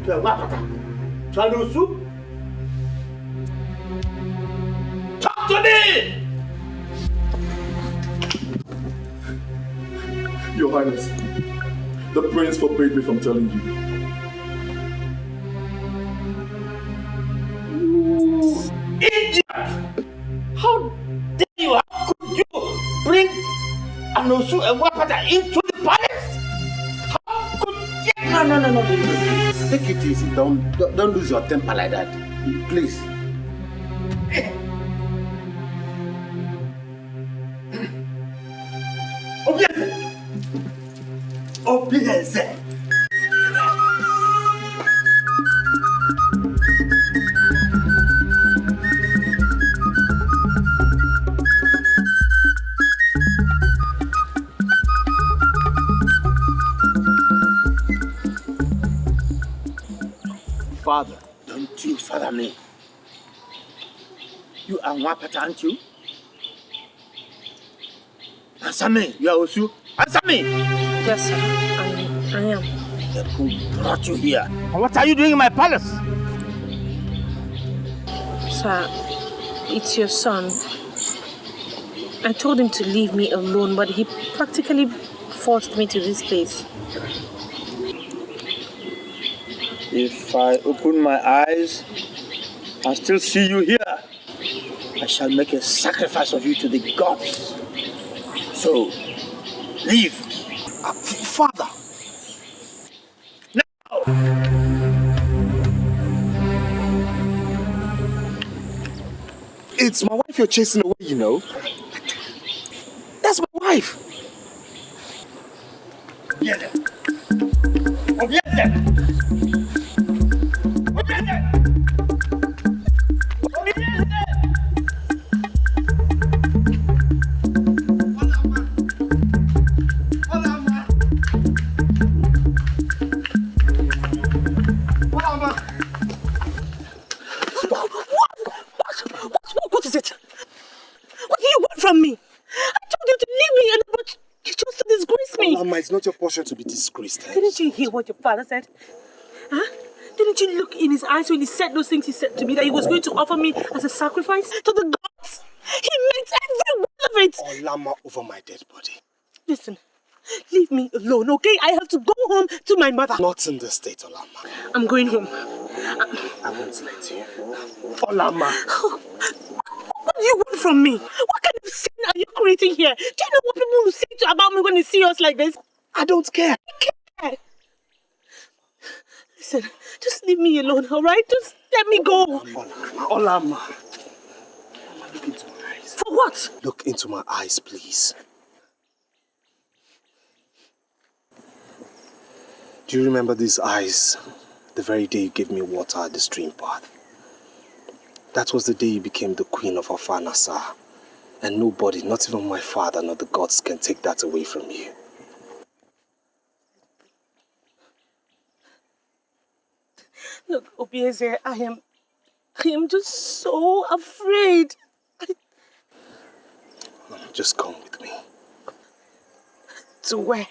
to a Wapata, to Alusu? Talk to me! Your Highness, the prince forbade me from telling you. Idiot! How dare you? How could you bring Anosu and Wapata into the palace? How could you? please. Take it easy. Don't lose your temper like that. Please. Obedience. Father, don't you father me. You are Nwapata, aren't you? Answer me, you are Osu. Answer me! Yes, sir. I am. Then who brought you here? And what are you doing in my palace? Sir, it's your son. I told him to leave me alone, but he practically forced me to this place. If I open my eyes and still see you here, I shall make a sacrifice of you to the gods. So, leave. Father! Now! It's my wife you're chasing away, you know. That's my wife. Obieze! Obieze! What is it? What do you want from me? I told you to leave me, but you chose to disgrace me. Mama, it's not your portion to be disgraced. Didn't you hear what your father said? Huh? Didn't you look in his eyes when he said those things he said to me, that he was going to offer me as a sacrifice to the gods? He meant every word of it. Olama over my dead body. Listen, leave me alone, okay? I have to go home to my mother. Not in this state, Olama. I'm going home. I won't let you. Olama. What do you want from me? What kind of sin are you creating here? Do you know what people will say about me when they see us like this? I don't care. I care. Listen, just leave me alone, alright? Just let me go. Olama. Look into my eyes. For what? Look into my eyes, please. Do you remember these eyes? The very day you gave me water at the stream path. That was the day you became the queen of Afanasa. And nobody, not even my father nor the gods, can take that away from you. Look, Obieze, I am just so afraid. Just come with me. To where?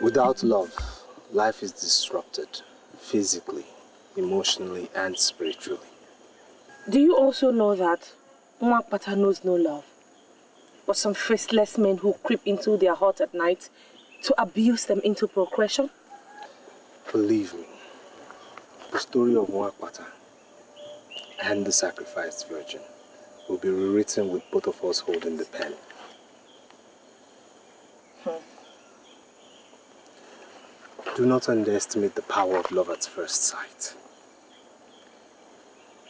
Without love, life is disrupted, physically, emotionally, and spiritually. Do you also know that Nwapata knows no love, but some faceless men who creep into their heart at night to abuse them into procreation? Believe me, the story of Nwapata and the sacrificed virgin will be rewritten with both of us holding the pen. Do not underestimate the power of love at first sight.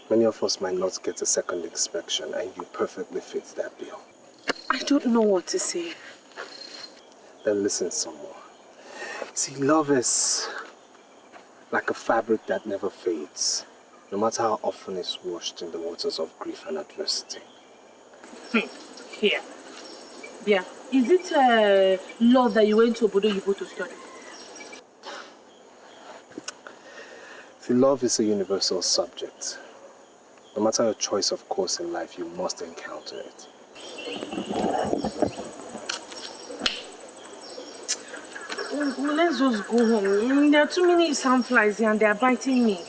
Many of us might not get a second inspection, and you perfectly fit that bill. I don't know what to say. Then listen some more. See, love is like a fabric that never fades, no matter how often it's washed in the waters of grief and adversity. Here. Yeah. Is it law that you went to Obodo Yibo to study? See, love is a universal subject. No matter your choice of course in life, you must encounter it. Let's just go home. There are too many sandflies here and they are biting me.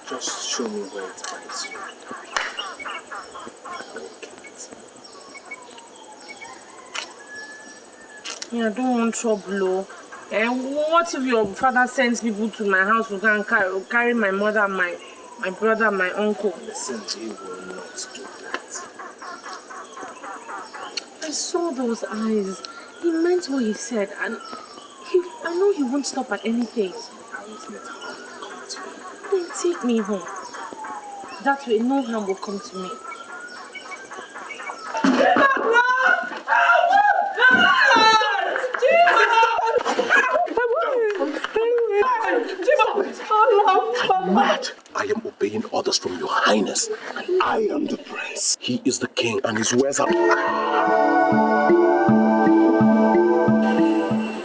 Just show me where it finds you. Yeah, I don't want trouble. And what if your father sends people to my house to go and carry my mother, my brother, my uncle? Listen, he will not do that. I saw those eyes. He meant what he said, and I know he won't stop at anything. I won't let harm come to you. Then take me home. That way, no harm will come to me. I'm mad. I am obeying orders from your highness. And I am the prince. He is the king and his words are...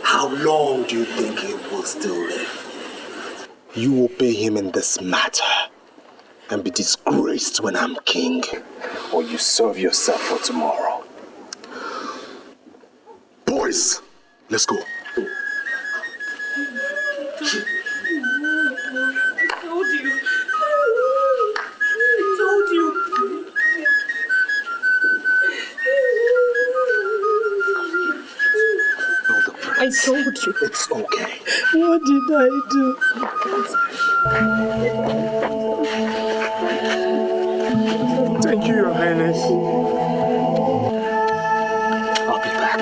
How long do you think he will still live? You obey him in this matter and be disgraced when I'm king. Or you serve yourself for tomorrow. Boys, let's go. I told you. It's okay. What did I do? Thank you, Your Highness. I'll be back.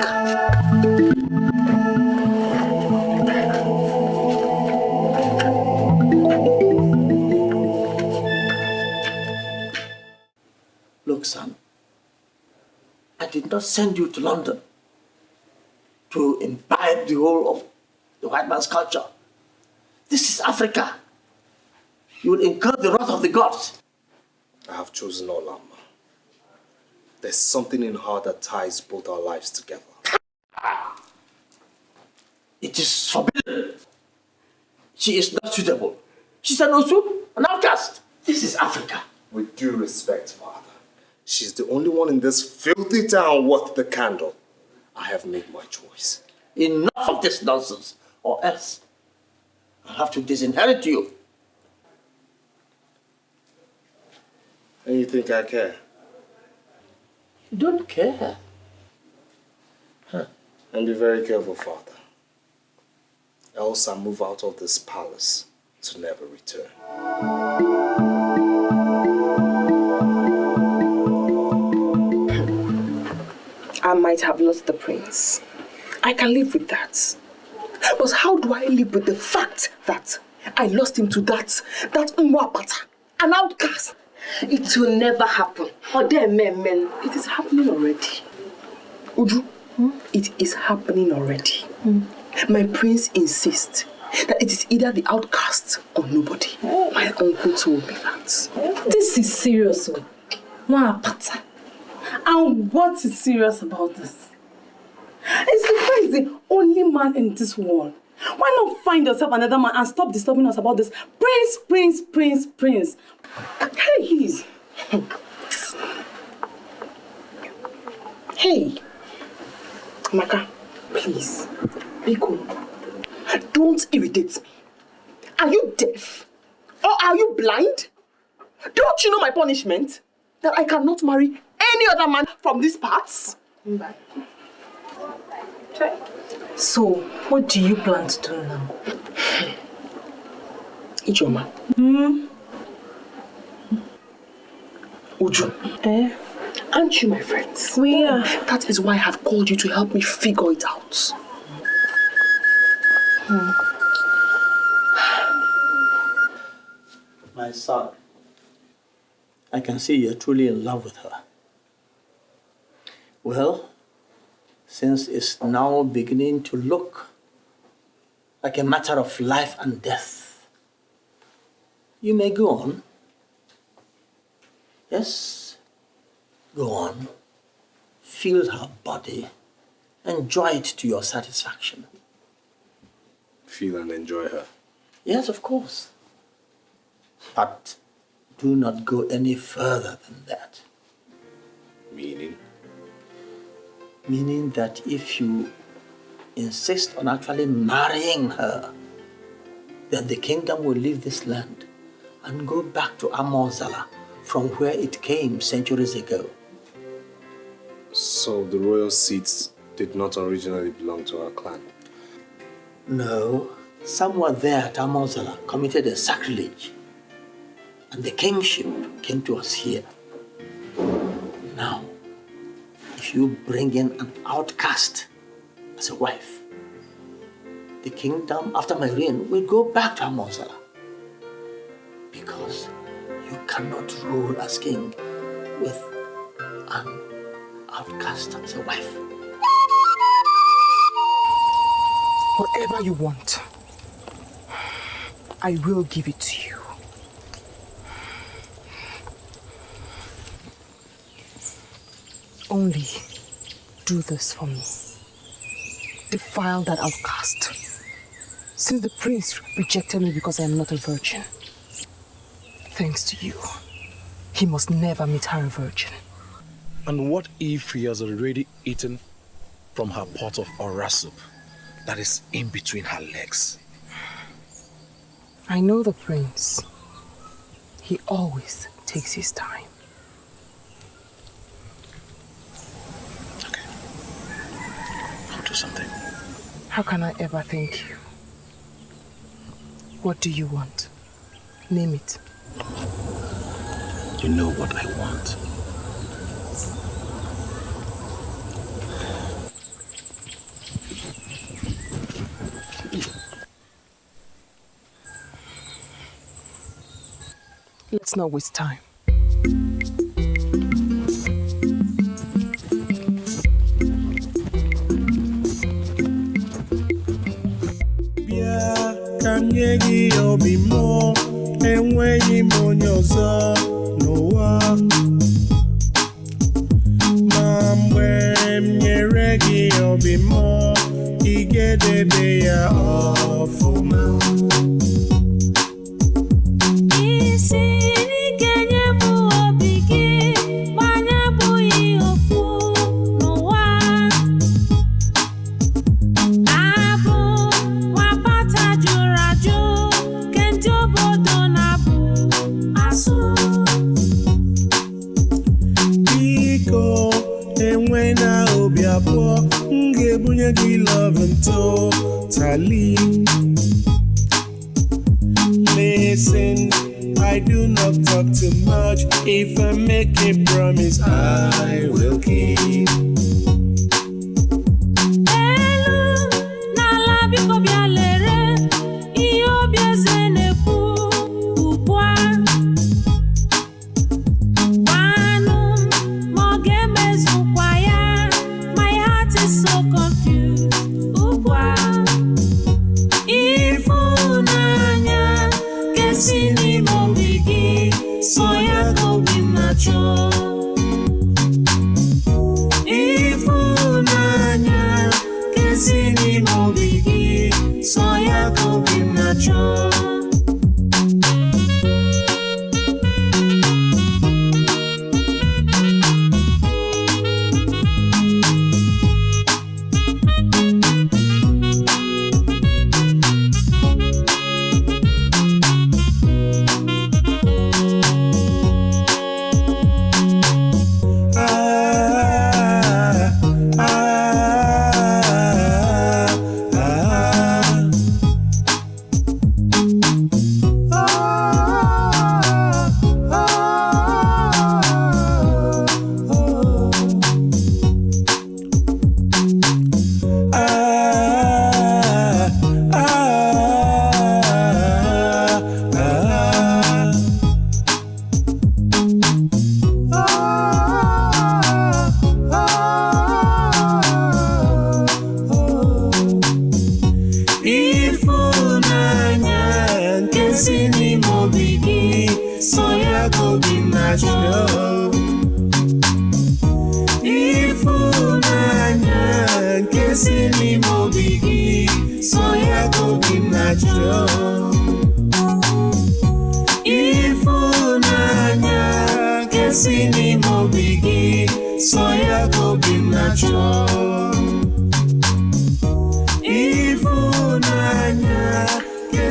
Look, son, I did not send you to London to imbibe the whole of the white man's culture. This is Africa. You will incur the wrath of the gods. I have chosen Olam. There's something in her that ties both our lives together. It is forbidden. She is not suitable. She's an Osu, an outcast. This is Africa. With due respect, Father, she's the only one in this filthy town worth the candle. I have made my choice. Enough of this nonsense, or else I'll have to disinherit you. And you think I care? You don't care. Huh. And be very careful, Father. Else I move out of this palace to never return. I might have lost the prince. I can live with that. But how do I live with the fact that I lost him to that Mwapata, an outcast? It will never happen. Or there, men. It is happening already. Uju, it is happening already. My prince insists that it is either the outcast or nobody. My uncle told me that. This is serious, Mwapata. And what is serious about this? Is the prince the only man in this world? Why not find yourself another man and stop disturbing us about this prince? Hey, Hey, Maka, please, be cool. Don't irritate me. Are you deaf? Or are you blind? Don't you know my punishment? That I cannot marry any other man from these parts? So, what do you plan to do now? Ijoma. Uju. Aren't you my friends? We are. That is why I have called you to help me figure it out. My son, I can see you're truly in love with her. Well, since it's now beginning to look like a matter of life and death, you may go on. Yes, go on. Feel her body. Enjoy it to your satisfaction. Feel and enjoy her. Yes, of course. But do not go any further than that. Meaning? Meaning that if you insist on actually marrying her, then the kingdom will leave this land and go back to Amozala from where it came centuries ago. So the royal seats did not originally belong to our clan? No, someone there at Amozala committed a sacrilege, and the kingship came to us here. Now, if you bring in an outcast as a wife, the kingdom after my reign will go back to Amozala, because you cannot rule as king with an outcast as a wife. Whatever you want, I will give it to you. Only do this for me. Defile that outcast. Since the prince rejected me because I am not a virgin, thanks to you, he must never meet her a virgin. And what if he has already eaten from her pot of ora soup that is in between her legs? I know the prince. He always takes his time. Okay. I'll do something. How can I ever thank you? What do you want? Name it. You know what I want. Let's not waste time. Kanyegi obimo enweghị m onye ọzọ n'ụwa ma mgbe m nyere gị obimo ị ga-edebe ya ọfụma. Totally. Listen, I do not talk too much. If I make a promise, I will keep.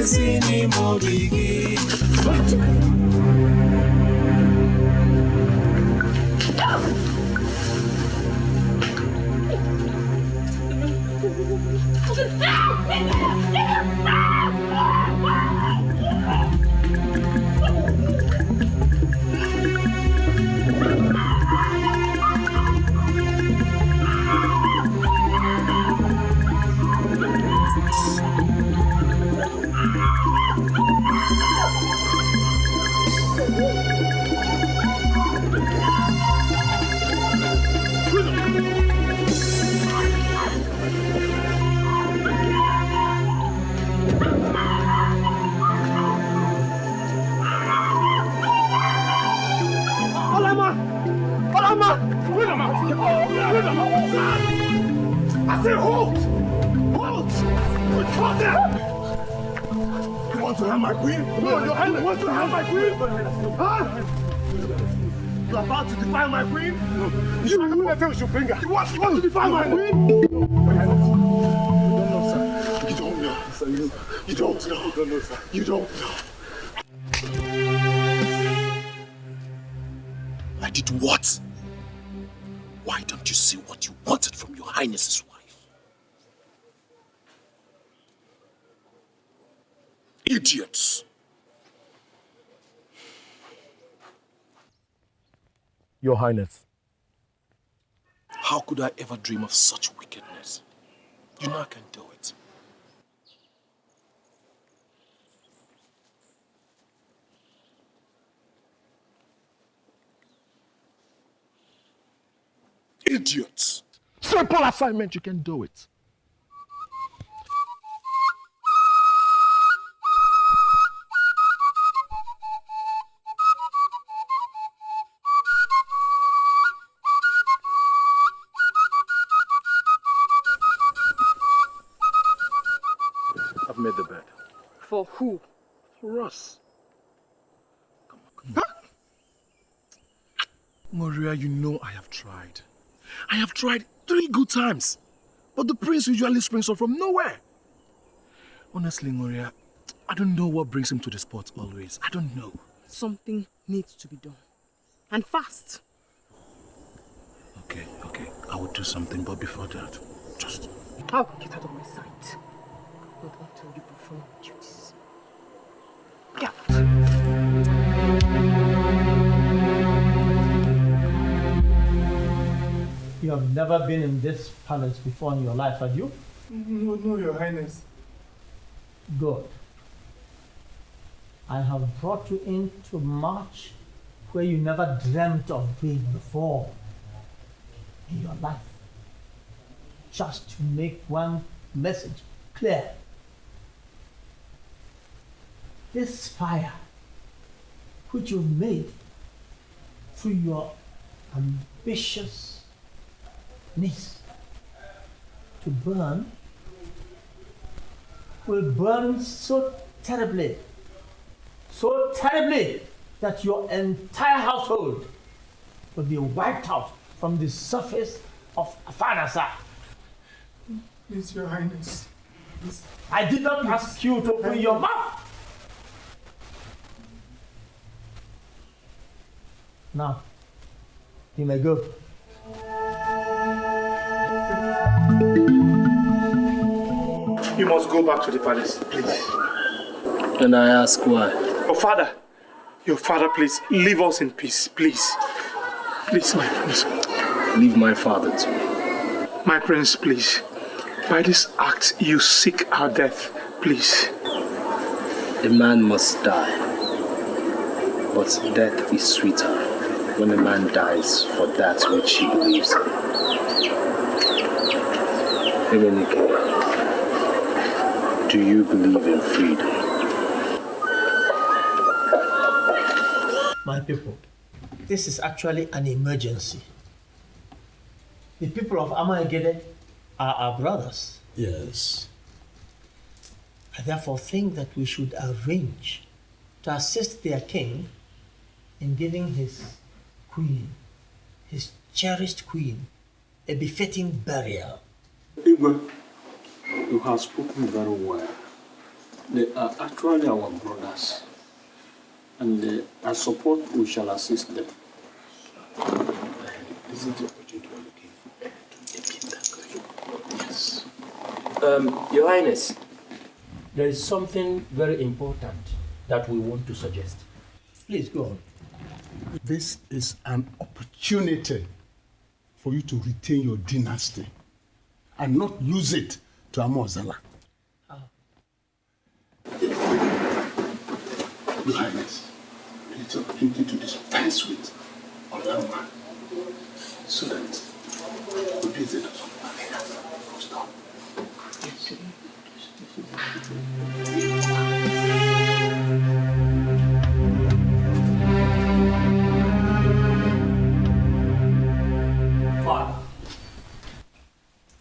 Ini Mobigi. I say halt! Halt! Halt there! You want to have my queen? No, your highness! You want to have my queen? Huh? You are about to defile my queen? No. You should bring her. You want to defile my queen? You don't know, sir. You don't know. You don't know, sir. You don't know. I did what? Why don't you see what you wanted from your highness's wife? Idiots! Your Highness. How could I ever dream of such wickedness? You know I can do it. Idiots! Simple assignment, you can do it. I've made the bed. For who? For us. Come on. Huh? Maria, you know I have tried. I have tried 3 good times. But the prince usually springs up from nowhere. Honestly, Maria, I don't know what brings him to the spot always. I don't know. Something needs to be done. And fast. Okay. I will do something, but before that, just... Oh, get out of my sight. Not until you perform your duties. Get out. You have never been in this palace before in your life, have you? No, Your Highness. Good. I have brought you in to march where you never dreamt of being before in your life. Just to make one message clear. This fire which you've made through your ambitious needs to burn will burn so terribly that your entire household will be wiped out from the surface of Afanasa. Please, Your Highness. Please. I did not ask you to open your mouth. Now, you may go. You must go back to the palace, please. And I ask why? Your father, please, leave us in peace, please. Please, my prince. Leave my father too. My prince, please. By this act, you seek our death, please. A man must die. But death is sweeter when a man dies for that which he believes in. Ebenike, do you believe in freedom? My people, this is actually an emergency. The people of Amaegede are our brothers. Yes. I therefore think that we should arrange to assist their king in giving his queen, his cherished queen, a befitting burial. Igwe, you have spoken very well. They are actually our brothers. And I support we shall assist them. This is the opportunity we're looking for. Yes. Your Highness, there is something very important that we want to suggest. Please go on. This is an opportunity for you to retain your dynasty and not lose it to Amozala. Your Highness, it's an opportunity to dispense with Olama so that Obieze doesn't stop. Father,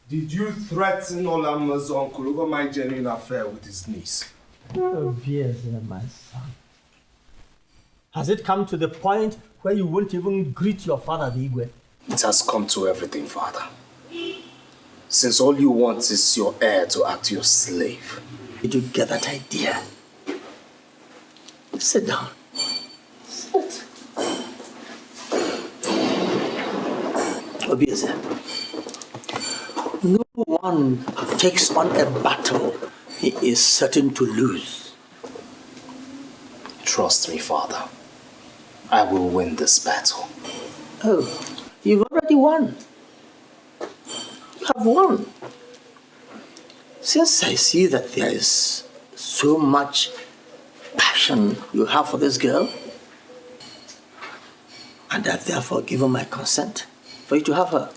did you threaten Olama's uncle over my genuine affair with his niece? Oh, yes, my son. Has it come to the point where you won't even greet your father, the Igwe? It has come to everything, Father. Since all you want is your heir to act your slave. Did you get that idea? Sit down. Sit. Obieze, no one who takes on a battle he is certain to lose. Trust me, Father. I will win this battle. Oh, you've already won. You have won. Since I see that there is so much passion you have for this girl, and I've therefore given my consent for you to have her.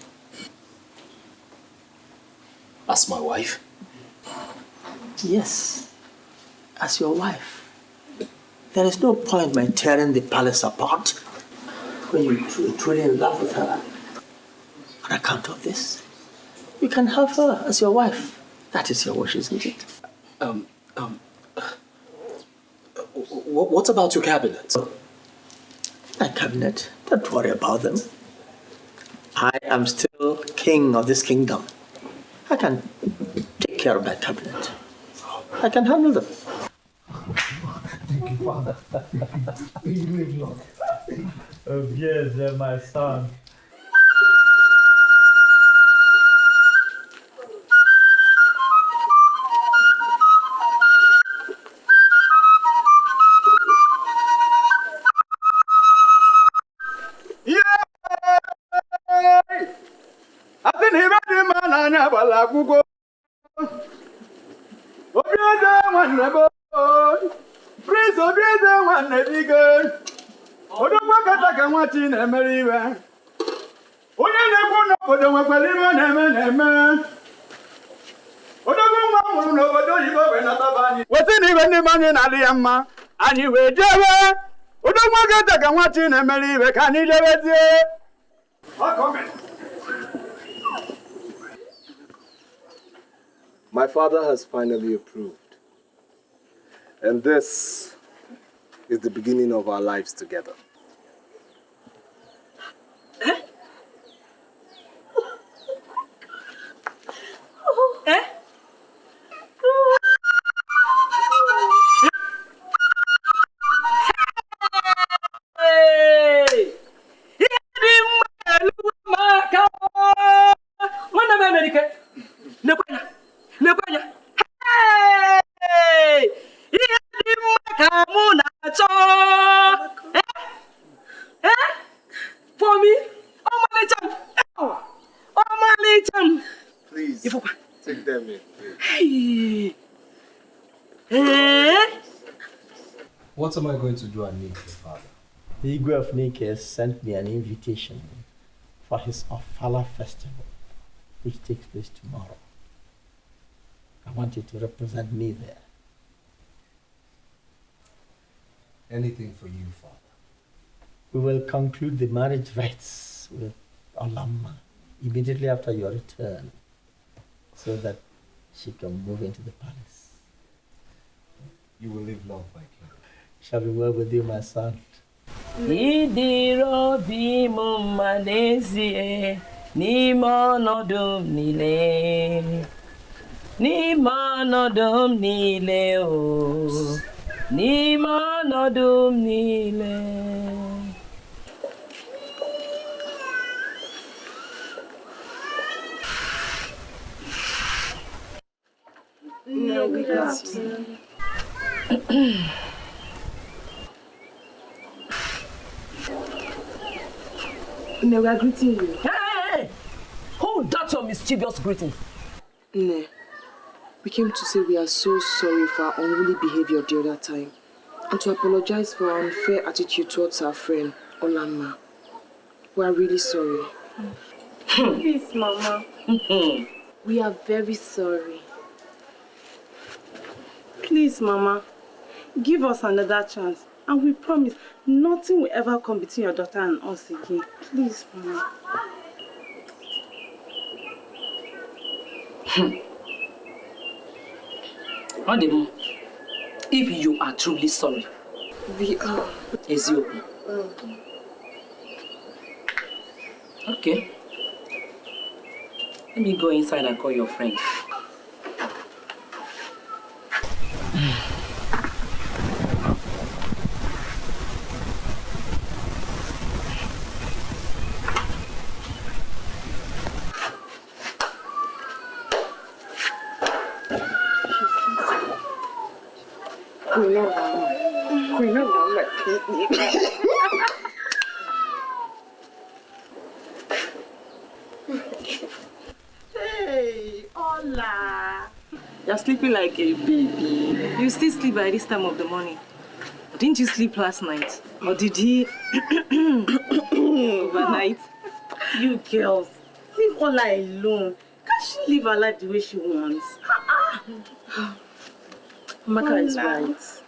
As my wife? Yes, as your wife. There is no point my tearing the palace apart when you're truly in love with her. On account of this, you can have her as your wife. That is your wish, isn't it? What about your cabinet? My cabinet? Don't worry about them. I am still king of this kingdom. I can take care of my cabinet. I can handle them. Thank you, Father. You live long. Oh, yes, my son. Prince Obieze nwanne biko. Odogwu kata ka nwati na-emere iwe. Onye na-ekwu n'obodo nwekwara iwe na-eme. Odogwu nwa nwụrụ n'obodo oyibo wee nataba anyị. Weta na iwe ndị anyị na-adị ya mma. Anyị wee jebe. Odogwu kata ka nwati na-emere iwe ka anyị jebezie. My father has finally approved. And this is the beginning of our lives together. Please, take them in. What am I going to do at Nike, Father? The Igwe of Nike sent me an invitation for his Ofala festival, which takes place tomorrow. I want you to represent me there. Anything for you, Father. We will conclude the marriage rites with Olama immediately after your return, so that she can move into the palace. You will live long, my king. Shall be well with you, my son. Idirobi mumanezie n'ime ọnọdụ niile. Nimanodum nile o. Nimanodum nile. No, we got you. No, we are greeting you. Hey! Hold that your mischievous greeting. Ne, we came to say we are so sorry for our unruly behavior the other time and to apologize for our unfair attitude towards our friend, Olanma. We are really sorry. Please, Mama. We are very sorry. Please, Mama. Give us another chance. And we promise nothing will ever come between your daughter and us again. Please, Mama. Madam, if you are truly sorry, we are. Is you? Okay. Let me go inside and call your friend. Hey, hola. You're sleeping like a baby. You still sleep by this time of the morning. Didn't you sleep last night? Or did he overnight? You girls, leave Ola alone. Can't she live her life the way she wants? Maka is right.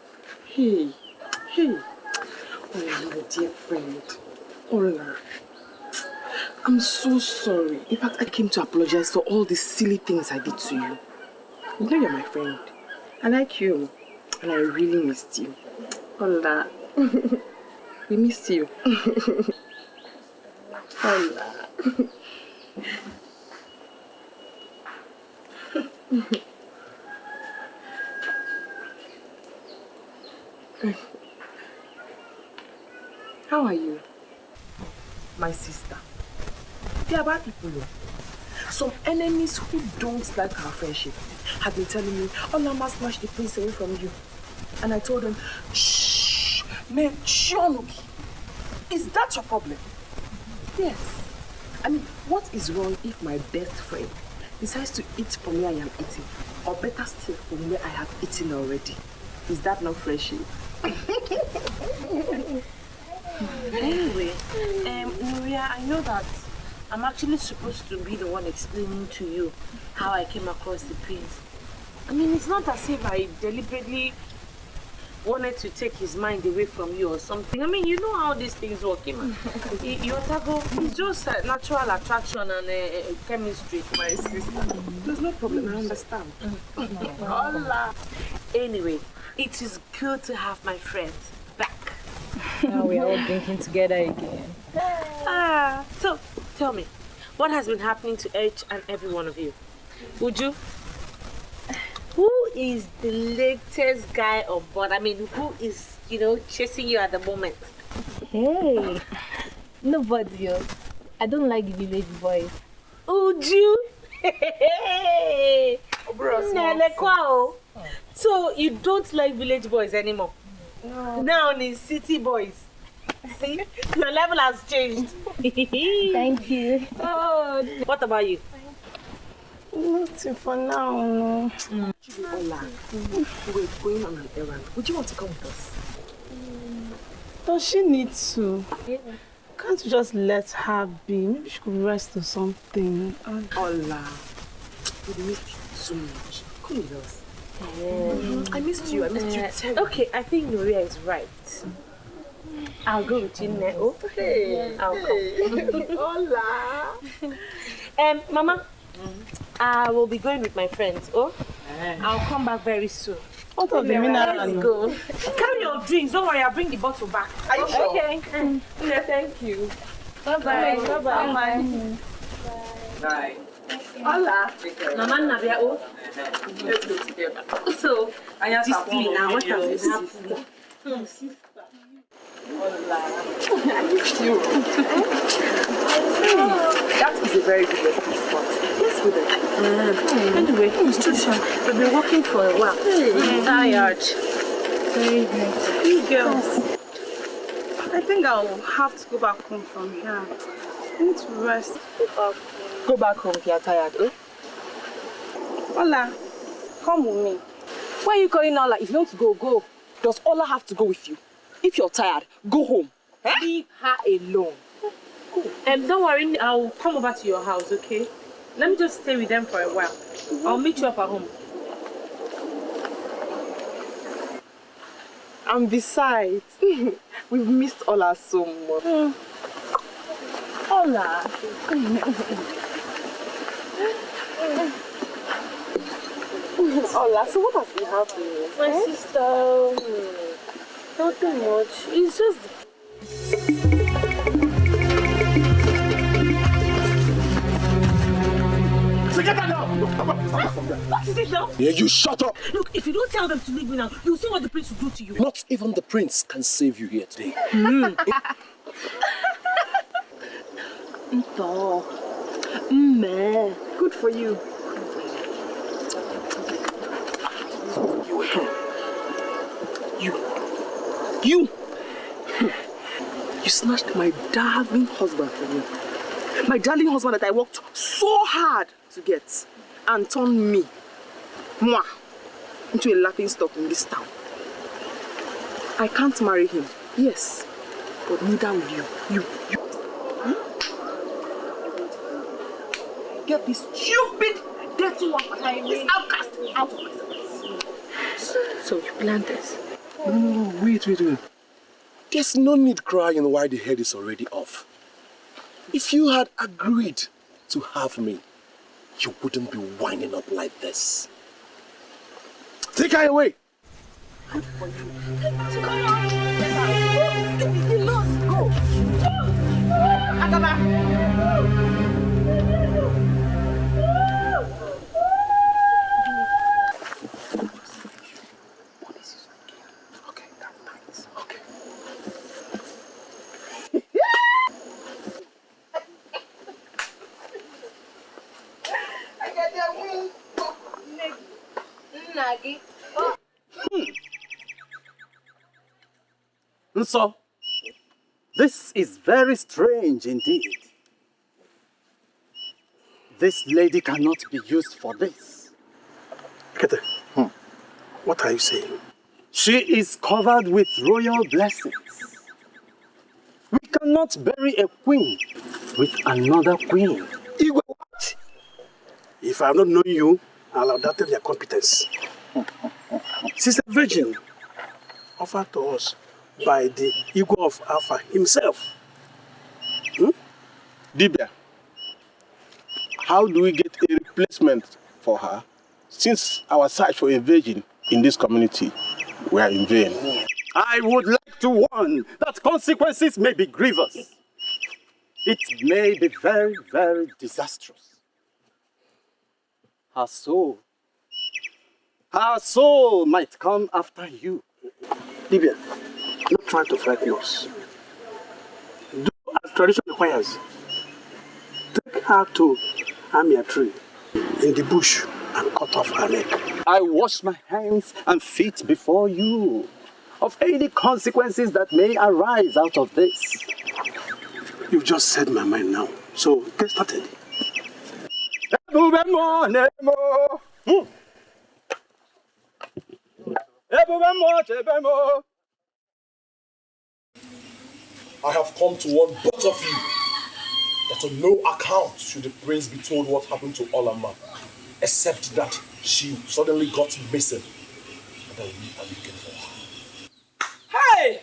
Hey. Oh, my dear friend. Ola. I'm so sorry. In fact, I came to apologize for all the silly things I did to you. You know you're my friend. I like you. And I really missed you. Ola. We missed you. Ola. How are you? My sister. They are bad people. Some enemies who don't like our friendship have been telling me, Olama snatched the prince away from you. And I told them, shh, man, Shionuki. Is that your problem? Yes. I mean, what is wrong if my best friend decides to eat from where I am eating? Or better still, from where I have eaten already? Is that not friendship? Anyway, Nuria, I know that I'm actually supposed to be the one explaining to you how I came across the prince. I mean, it's not as if I deliberately wanted to take his mind away from you or something. I mean, you know how these things work. It's just a natural attraction and chemistry, my sister. There's no problem, I understand. Hola. Anyway, it is good to have my friends back. Now we're all drinking together again. So tell me, what has been happening to each and every one of you? Uju, who is the latest guy on board? I mean, who is, chasing you at the moment? Hey, nobody else. I don't like village boys. Uju? Hey! So you don't like village boys anymore? No. Now it's city boys. See, your level has changed. Thank you. Oh, what about you? Nothing for now, no. Ola, we're going on an errand. Would you want to come with us? Does she need to? Yeah. Can't you just let her be? Maybe she could rest or something. Ola, we missed you so much. Come with us. I missed you. Okay, I think Nuria is right. I'll go with you now. Hey. I'll come. Hola. Mama, I will be going with my friends. I'll come back very soon. What of the mineral? Let's go. Carry your drinks. Don't worry, I'll bring the bottle back. Are you sure? Okay. Yeah, thank you. Bye-bye. Bye-bye. Bye. Bye. Hola. Mama Nabia. Let's go together. So, this thing now, what have you seen? That is a very good resting spot. Let's go there. Anyway, Trisha, we've been working for a while. I'm tired. Very good. You girls. I think I'll have to go back home from here. I need to rest. Go back home if you're tired, eh? Ola, come with me. Why are you calling Ola? If you want to go, go. Does Ola have to go with you? If you're tired, go home. Eh? Leave her alone. Don't worry, I'll come over to your house, okay? Let me just stay with them for a while. I'll meet you up at home. And besides, we've missed Ola so much. Ola. Ola, so what has been happening? My sister, nothing much. It's just... So get her now! What is it now? Yeah, you shut up! Look, if you don't tell them to leave me now, you'll see what the prince will do to you. Not even the prince can save you here today. Nto. Meh. Good for you. You snatched my darling husband from me. My darling husband that I worked so hard to get and turned me, moi, into a laughing stock in this town. I can't marry him, yes, but neither will you. You. Get this stupid, dirty one, this outcast out of my house. So you planned this? No, wait. There's no need crying while the head is already off. If you had agreed to have me, you wouldn't be winding up like this. Take her away! Good for you. Come on. Go. Agaba. So, this is very strange indeed. This lady cannot be used for this. Kete, what are you saying? She is covered with royal blessings. We cannot bury a queen with another queen. Igwe, what? If I have not known you, I'll have doubted your competence. She's a virgin offered to us by the ego of Alpha himself. Dibia, how do we get a replacement for her since our search for a virgin in this community were in vain? I would like to warn that consequences may be grievous. It may be very, very disastrous. Her soul might come after you. Dibia, not trying to frighten us. Do as tradition requires. Take her to Amia tree in the bush and cut off her neck. I wash my hands and feet before you of any consequences that may arise out of this. You've just said my mind now, so get started. I have come to warn both of you that on no account should the prince be told what happened to Olama, except that she suddenly got missing and that we are looking for her. Hey!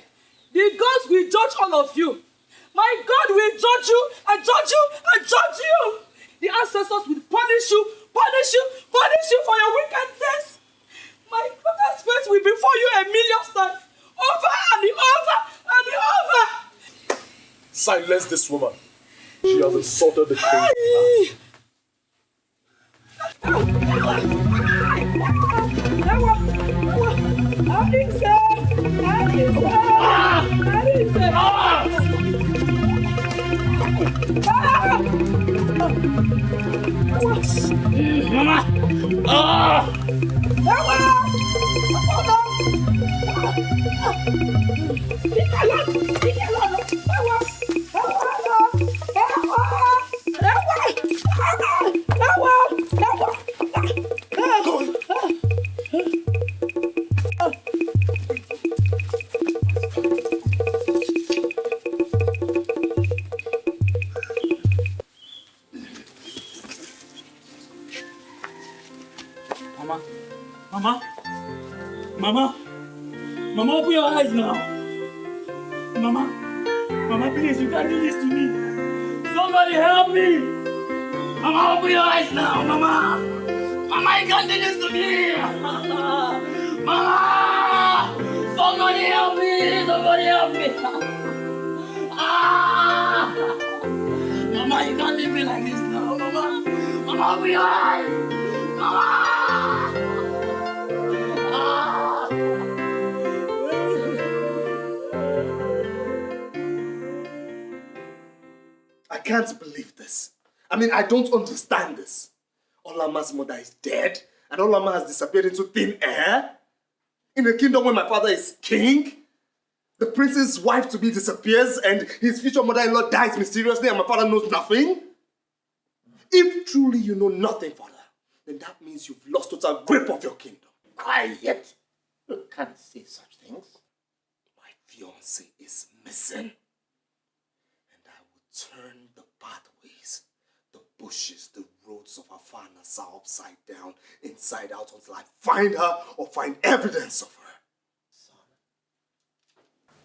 The gods will judge all of you. My God will judge you and judge you and judge you. The ancestors will punish you for your wickedness. My father's face will be for you 1,000,000 times. Over and over and over. Silence this woman. She has insulted the king. Mama! Ah! Mama? Mama? Mama, open your eyes now. Mama? Mama, please, you can't do this to me. Somebody help me. Mama, open your eyes now, Mama. Mama, you can't do this to me. Mama! Somebody help me. Somebody help me. Ah! Mama, you can't leave me like this now, Mama. Mama, open your eyes. Mama! I can't believe this. I mean, I don't understand this. Olama's mother is dead, and Olama has disappeared into thin air? In a kingdom where my father is king? The prince's wife-to-be disappears, and his future mother-in-law dies mysteriously, and my father knows nothing? If truly you know nothing, father, then that means you've lost total grip of your kingdom. Quiet! You can't say such things. My fiancé is missing. Turn the pathways, the bushes, the roads of Afana upside down, inside out until I find her or find evidence of her.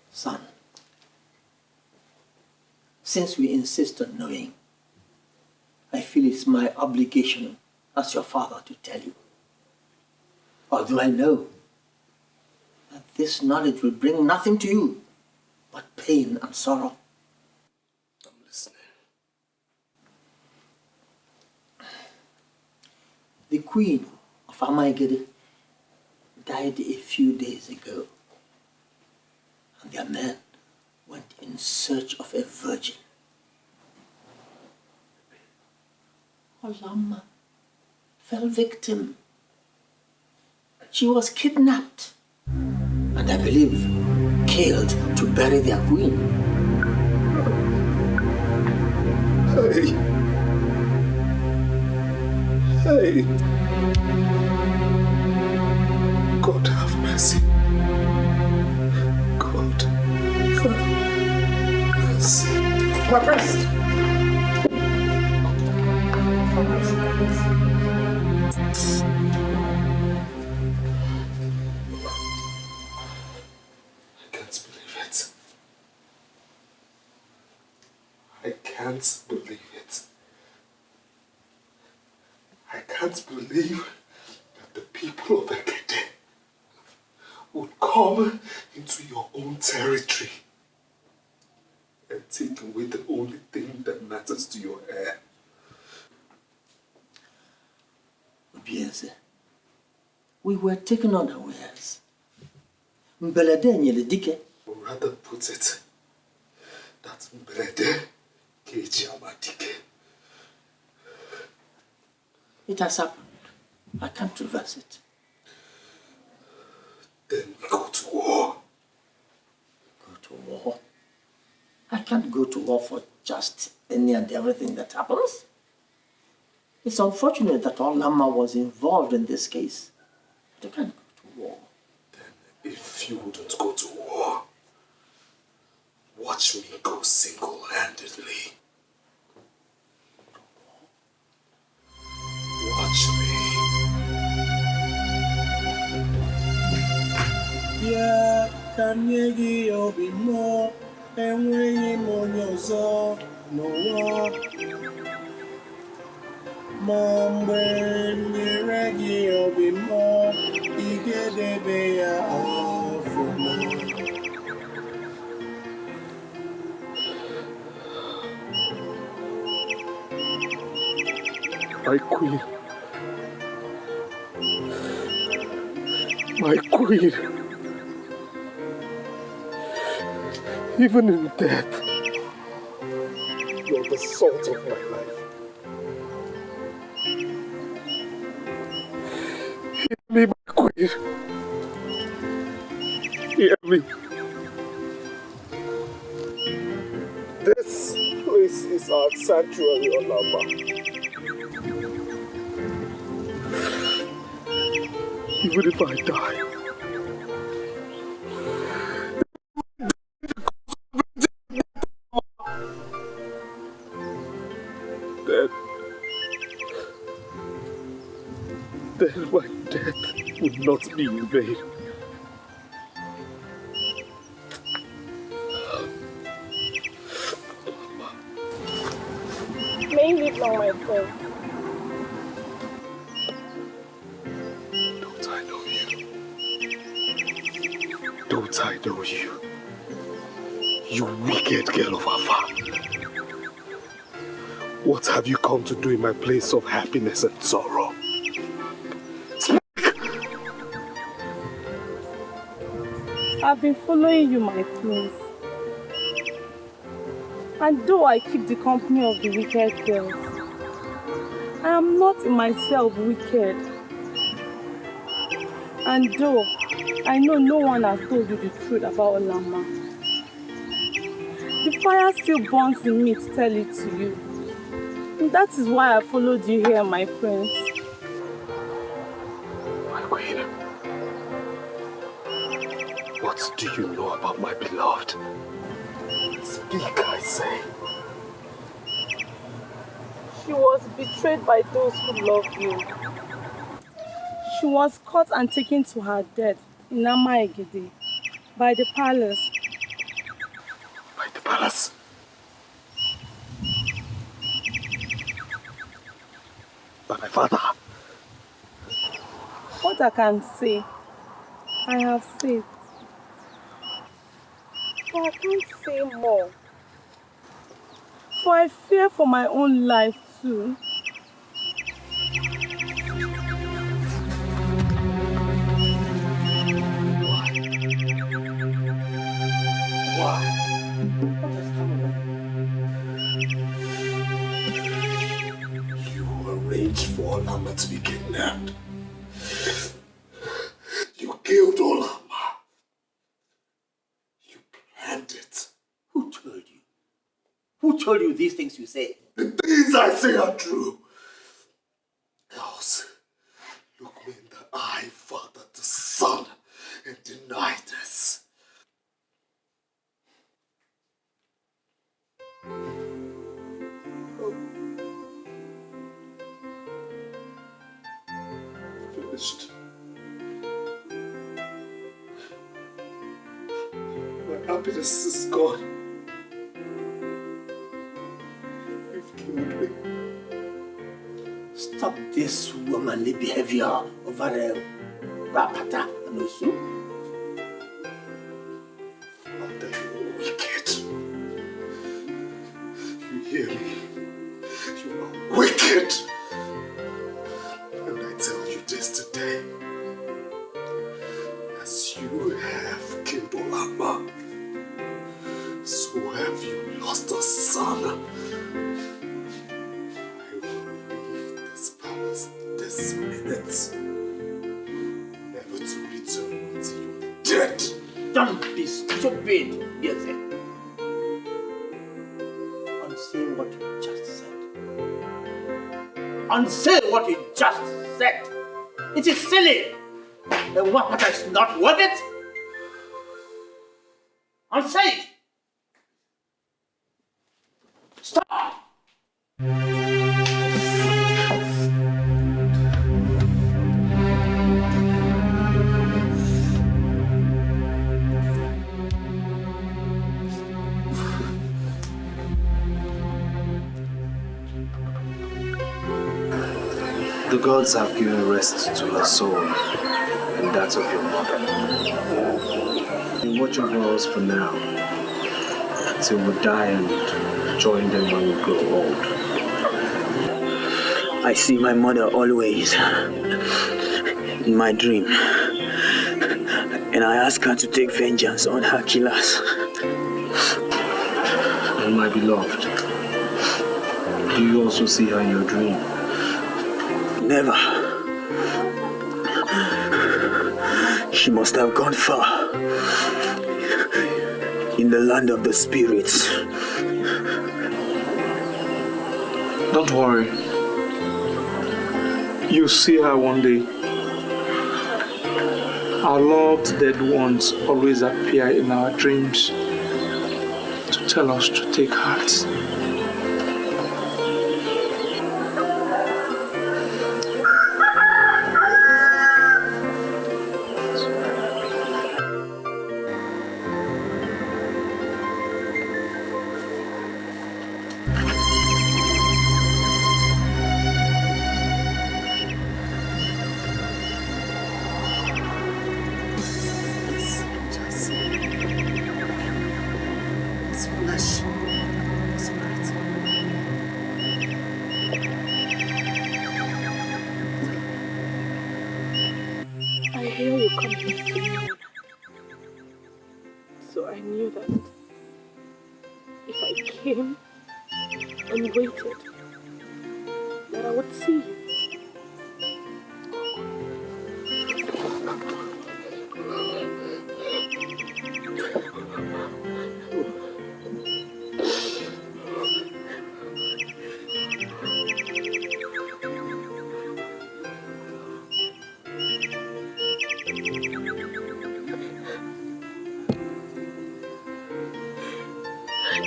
Son, since we insist on knowing, I feel it's my obligation as your father to tell you. Although I know that this knowledge will bring nothing to you but pain and sorrow. The queen of Amaigede died a few days ago, and their men went in search of a virgin. Olama fell victim. She was kidnapped, and I believe killed to bury their queen. Hey, God have mercy. God have mercy. My prince! I can't believe it. I can't believe it. I can't believe that the people of Ekede would come into your own territory and take away the only thing that matters to your heir. Obieze, we were taken unawares. Mbelede nyele Dikeh. Or rather put it, that Mbelede keji Dikeh. It has happened. I can't reverse it. Then we go to war. Go to war? I can't go to war for just any and everything that happens. It's unfortunate that Olama was involved in this case. But I can't go to war. Then if you wouldn't go to war, watch me go single-handedly. Watch me. Yeah, Kanyegi Obimo, and when Monyozo, Noah. Mambe, Niregi Obimo, Igedebea, Afuma. My queen, My queen. Even in death, you're the salt of my life. Hear me, my queen. Hear me. This place is our sanctuary, Olama. Even if I die, then my death would not be in vain. May you live long, my friend. Don't I know you? Don't I know you? You wicked girl of Afa. What have you come to do in my place of happiness and sorrow? I've been following you, my prince. And though I keep the company of the wicked girls, I am not in myself wicked. And though I know no one has told you the truth about Olama, the fire still burns in me to tell it to you. And that is why I followed you here, my prince. My queen, what do you know about my beloved? Speak, I say. She was betrayed by those who love you. She was caught and taken to her death in Amaegede by the palace. By the palace? By my father? What I can say, I have said. But I can't say more. For I fear for my own life too. Why? You arranged for Olama to be kidnapped. You killed Olama. You planned it. Who told you? Who told you these things you say? The things I say are true. Else, look me in the eye, father to son, and deny this. Finished. My happiness is gone. You've killed me. Stop this womanly behavior over Rapata and Osu. Father, you're wicked. You hear me? You are wicked. And I tell you this today. As you have killed Olama, so have you lost a son. I will leave this palace this minute, never to return until you're dead. Don't be stupid, Yeze. Unsay what you just said. Unsay what you just said. It is silly. The Wapata is not worth it. Unsay it. Stop. The gods have given rest to her soul and that of your mother. And watch over us for now, till we die and join them when we grow old. I see my mother always in my dream. and I ask her to take vengeance on her killers. And my beloved, do you also see her in your dream? Never. She must have gone far. In the land of the spirits. Don't worry. You'll see her one day. Our loved dead ones always appear in our dreams to tell us to take heart.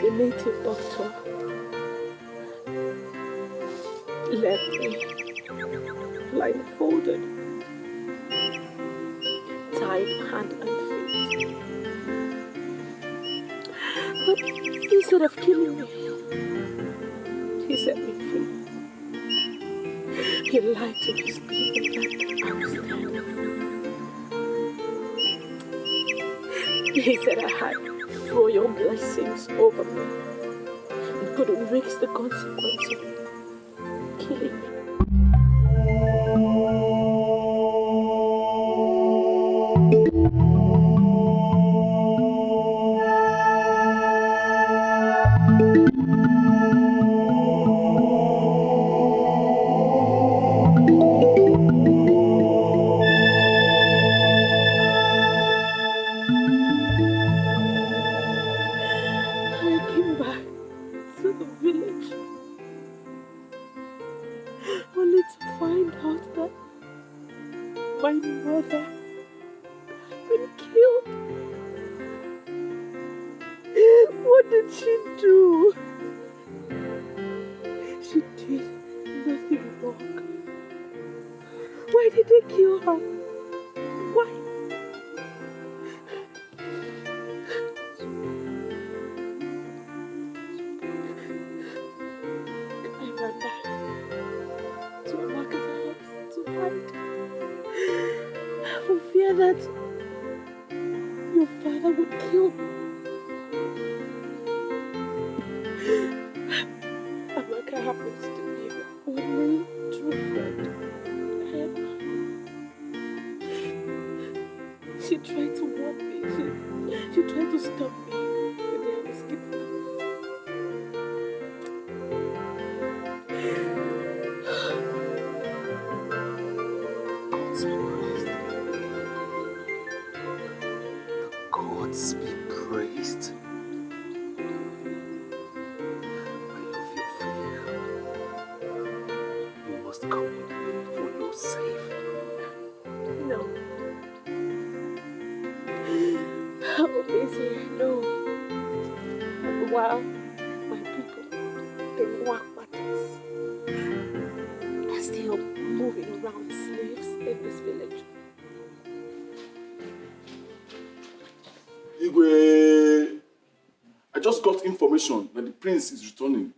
The native doctor left me blindfolded, tied hand and feet. But instead of killing me, he set me free. He lied to his people that I was dead. He said I had royal blessings over me and couldn't risk the consequence of killing me. Information that the prince is returning.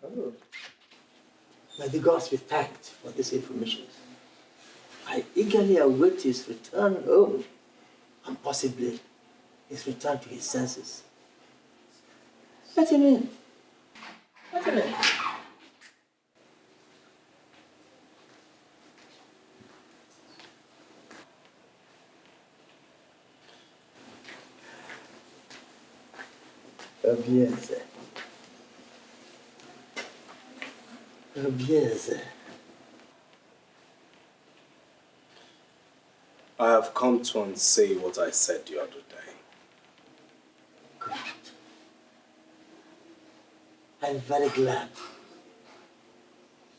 Oh. May the gods be thanked for this information. I eagerly await his return home and possibly his return to his senses. Let him in. Let him in. I have come to unsay what I said the other day. Good. I'm very glad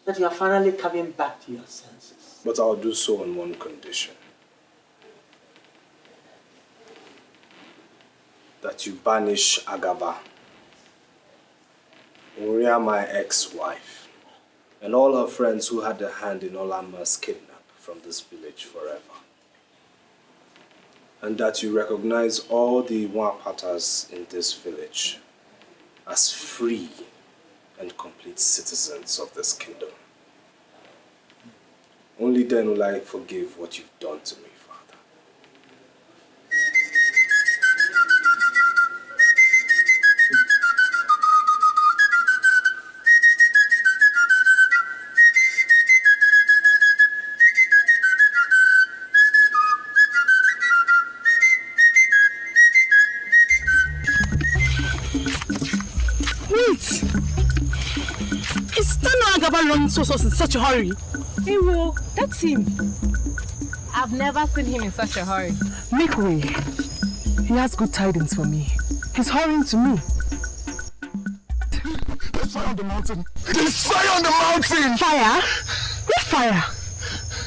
that you are finally coming back to your senses. But I'll do so on one condition. That you banish Agaba, Uria, my ex-wife, and all her friends who had a hand in Olama's kidnap from this village forever. And that you recognize all the Wapatas in this village as free and complete citizens of this kingdom. Only then will I forgive what you've done to me, Father. Running so in such a hurry? Hey, well, that's him. I've never seen him in such a hurry. Make way. He has good tidings for me. He's hurrying to me. There's fire on the mountain. There's fire on the mountain! Fire? What fire?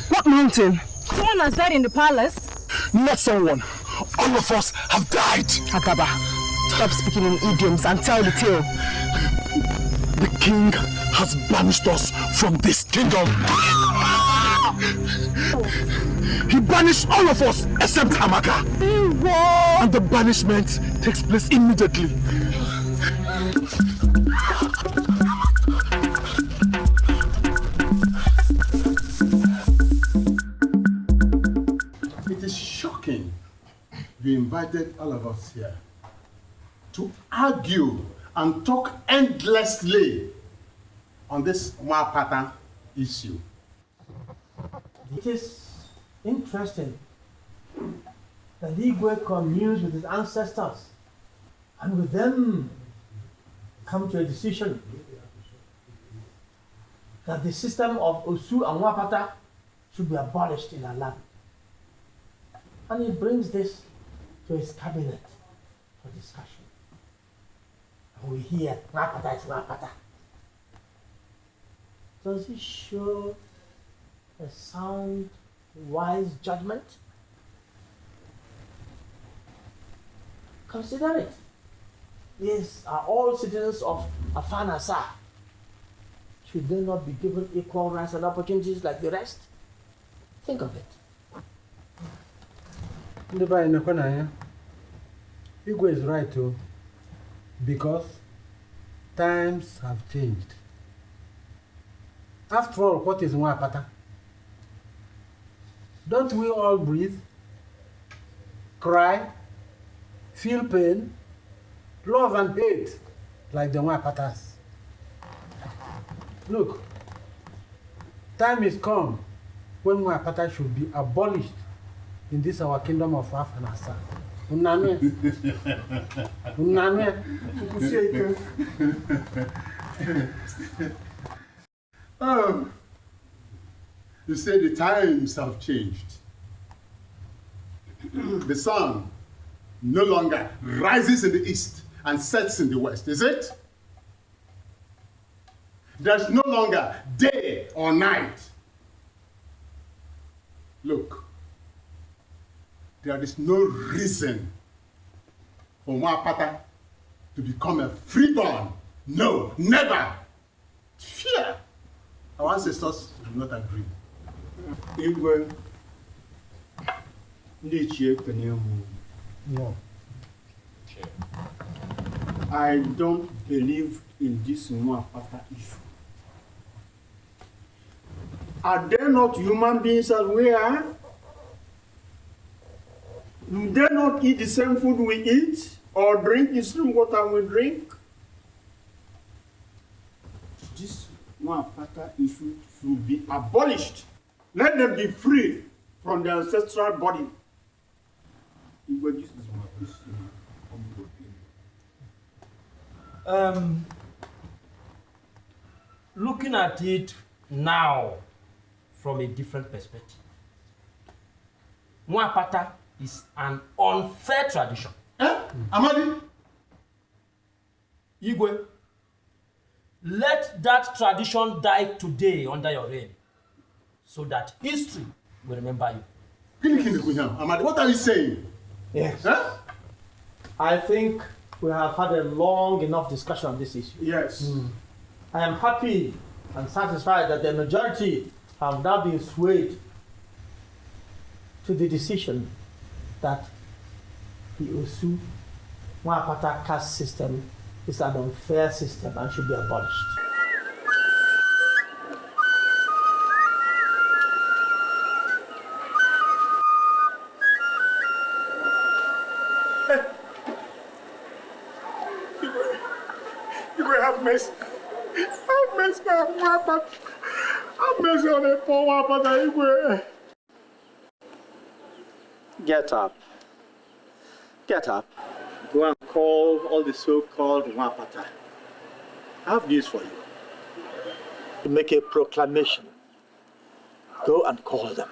What mountain? Someone has died in the palace. Not someone. All of us have died. Agaba, stop speaking in idioms and tell the tale. The king has banished us from this kingdom. He banished all of us except Amaka. And the banishment takes place immediately. It is shocking you invited all of us here to argue and talk endlessly on this Wapata issue. It is interesting that Igwe communes with his ancestors and with them come to a decision that the system of Osu and Wapata should be abolished in our land. And he brings this to his cabinet for discussion. And we hear Wapata is Wapata. Does it show a sound, wise judgment? Consider it. These are all citizens of Afanasa. Should they not be given equal rights and opportunities like the rest? Think of it. Igwe is right too, because times have changed. After all, what is Nwapata? Don't we all breathe, cry, feel pain, love and hate like the Nwapatas? Look, time is come when Nwapata should be abolished in this our kingdom of Afanasa. Unanwe. Oh, you say the times have changed. The sun no longer rises in the east and sets in the west, is it? There's no longer day or night. Look, there is no reason for Nwapata to become a freeborn. No, never. Fear. Our ancestors do not agree. Igwe, no. I don't believe in this Nwapata issue. Are they not human beings as we are? Do they not eat the same food we eat or drink the same water we drink? This Nwapata issue should be abolished. Let them be free from their ancestral body. Looking at it now from a different perspective, Mwapata is an unfair tradition. Amadi? Igwe, let that tradition die today under your reign, so that history will remember you. Amadi, what are you saying? Yes. Huh? I think we have had a long enough discussion on this issue. Yes. I am happy and satisfied that the majority have now been swayed to the decision that the Osu Mwapata caste system is an unfair system and should be abolished. You will have mercy. Have mercy on Mwapata. Have mercy on the poor Mwapata. Get up. Get up. Go and call all the so-called Mwapata. I have news for you. To make a proclamation. Go and call them.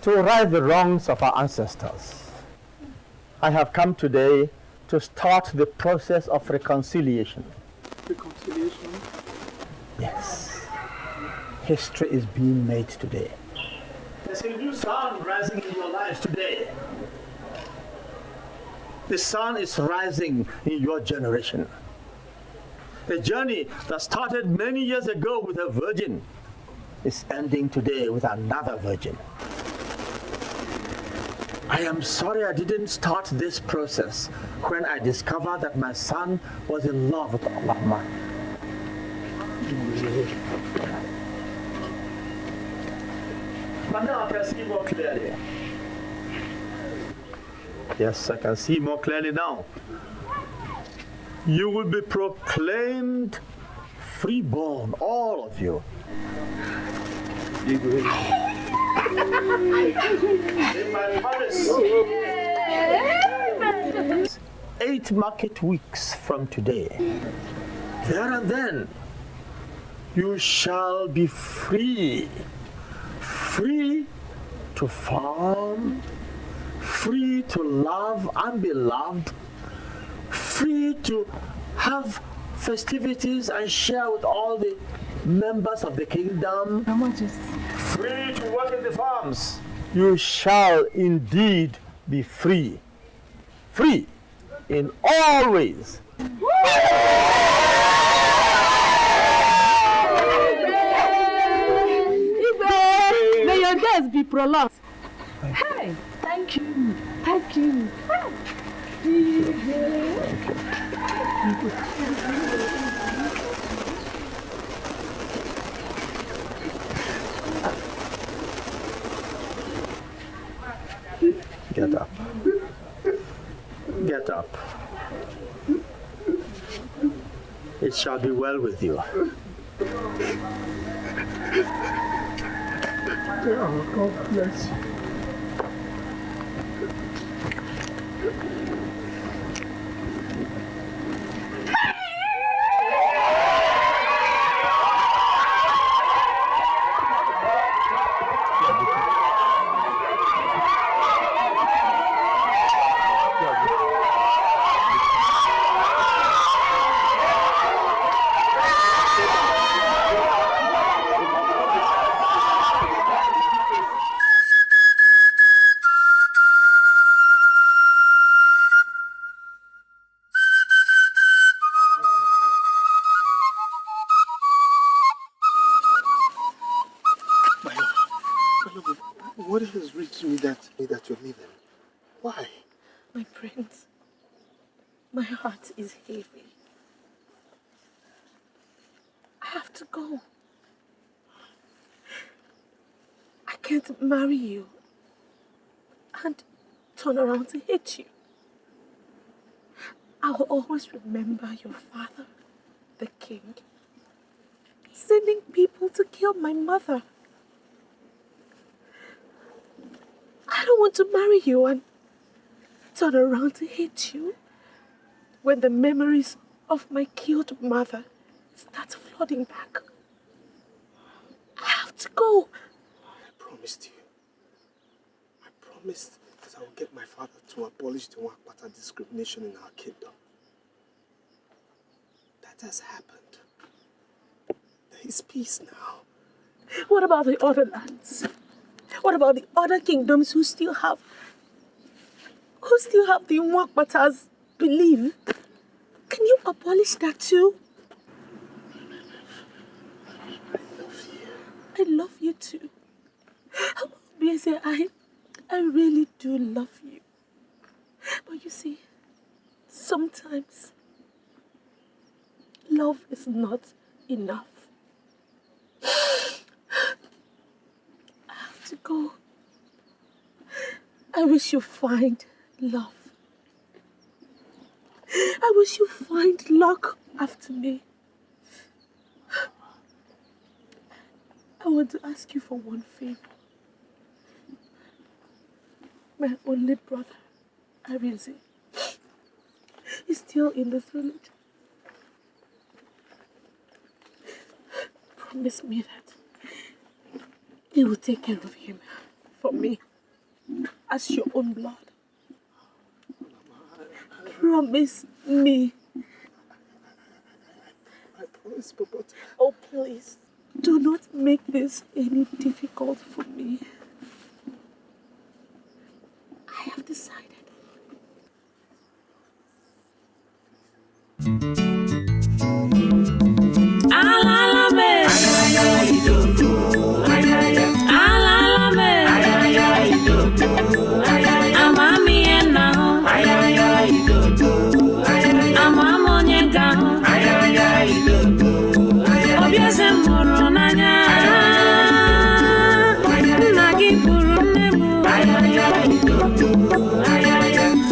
To right the wrongs of our ancestors, I have come today to start the process of reconciliation. Reconciliation? Yes. History is being made today. There's a new sun rising in your lives today. The sun is rising in your generation. The journey that started many years ago with a virgin is ending today with another virgin. I am sorry I didn't start this process when I discovered that my son was in love with Alama. But now I can see more clearly. Yes, I can see more clearly now. You will be proclaimed freeborn, all of you. In my palace. 8 market weeks from today. There and then, you shall be free. Free to farm, free to love and be loved, free to have festivities and share with all the members of the kingdom, free to work in the farms. You shall indeed be free. Free in all ways. May your days be prolonged. Hey, thank you. Thank you. Get up. Get up. It shall be well with you. Oh, God bless you. What has reached me that you're leaving? Why? My prince, my heart is heavy. I have to go. I can't marry you and turn around to hate you. I will always remember your father the king, sending people to kill my mother. I don't want to marry you and turn around to hate you when the memories of my killed mother start flooding back. I have to go. I promised you. I promised that I would get my father to abolish the Wakpata discrimination in our kingdom. That has happened. There is peace now. What about the other lands? What about the other kingdoms who still have the Wakpata's belief? Can you abolish that too? I love you too. I really do love you. But you see, sometimes love is not enough. I have to go. I wish you find love. I wish you find luck after me. I want to ask you for one favor. My only brother, Arinze, is still in the village. Promise me that you will take care of him for me as your own blood. Promise me. I promise, but... Oh, please, do not make this any difficult for me. I have decided.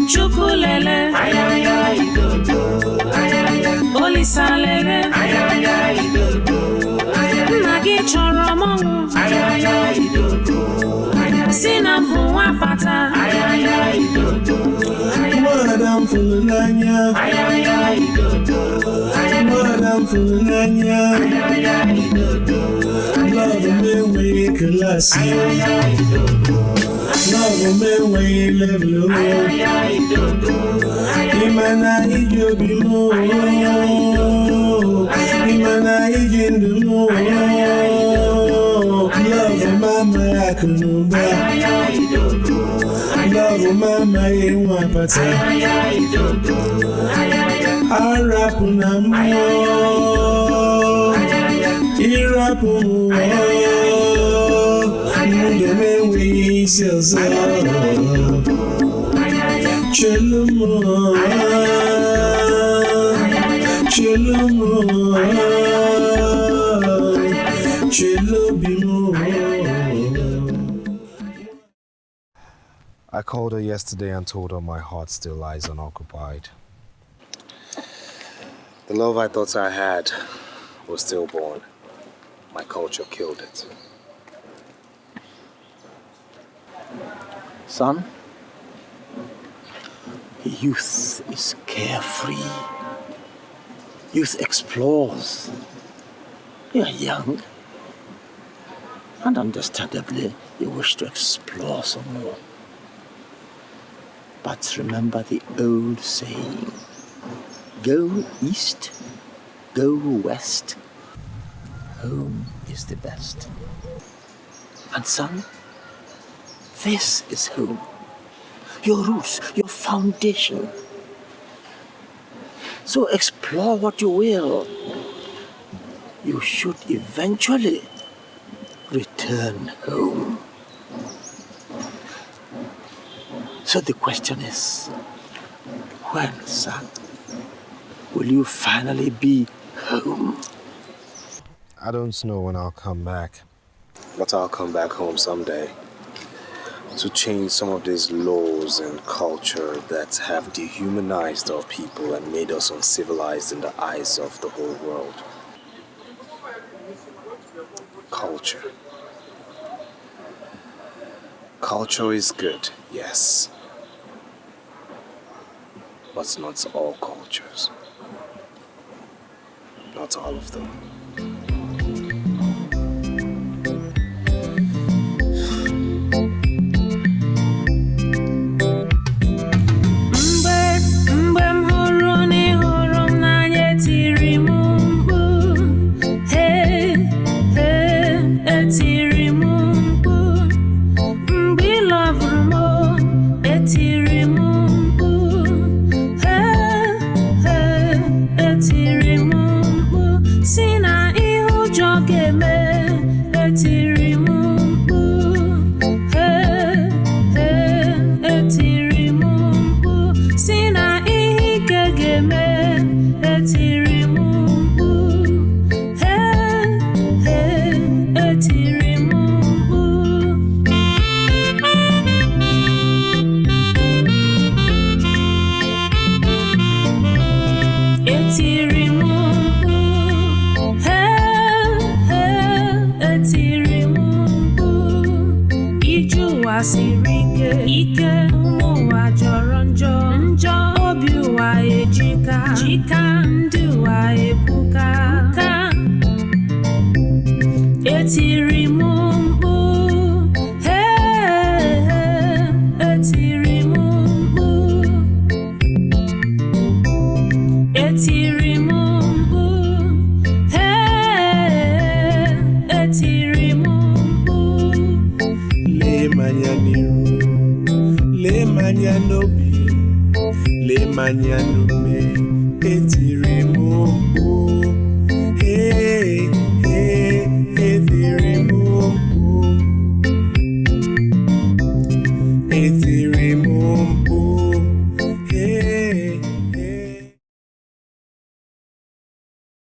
Chukulele, Olisalele, Nagi choromongu, Sinamu wapata, Madam Fulanya, Madam Fulanya, love me way classy, love me way level. Imana ijobimo, Imana ijindumo, love mama akunuba, love mama wapata, Arapunamo, Irapumo, Mudeme we selza, Chelumo, Chelumo, Chelubimo. I called her yesterday and told her my heart still lies unoccupied. The love I thought I had was stillborn. My culture killed it. Son, youth is carefree. Youth explores. You're young. And understandably, you wish to explore some more. But remember the old saying, go east, go west. Home is the best. And son, this is home. Your roots, your foundation. So explore what you will. You should eventually return home. So the question is, when, son, will you finally be home? I don't know when I'll come back, but I'll come back home someday. to change some of these laws and culture that have dehumanized our people and made us uncivilized in the eyes of the whole world. Culture. Culture is good, yes. But not all cultures. Not all of them. Le manya no be, le manya no me, eti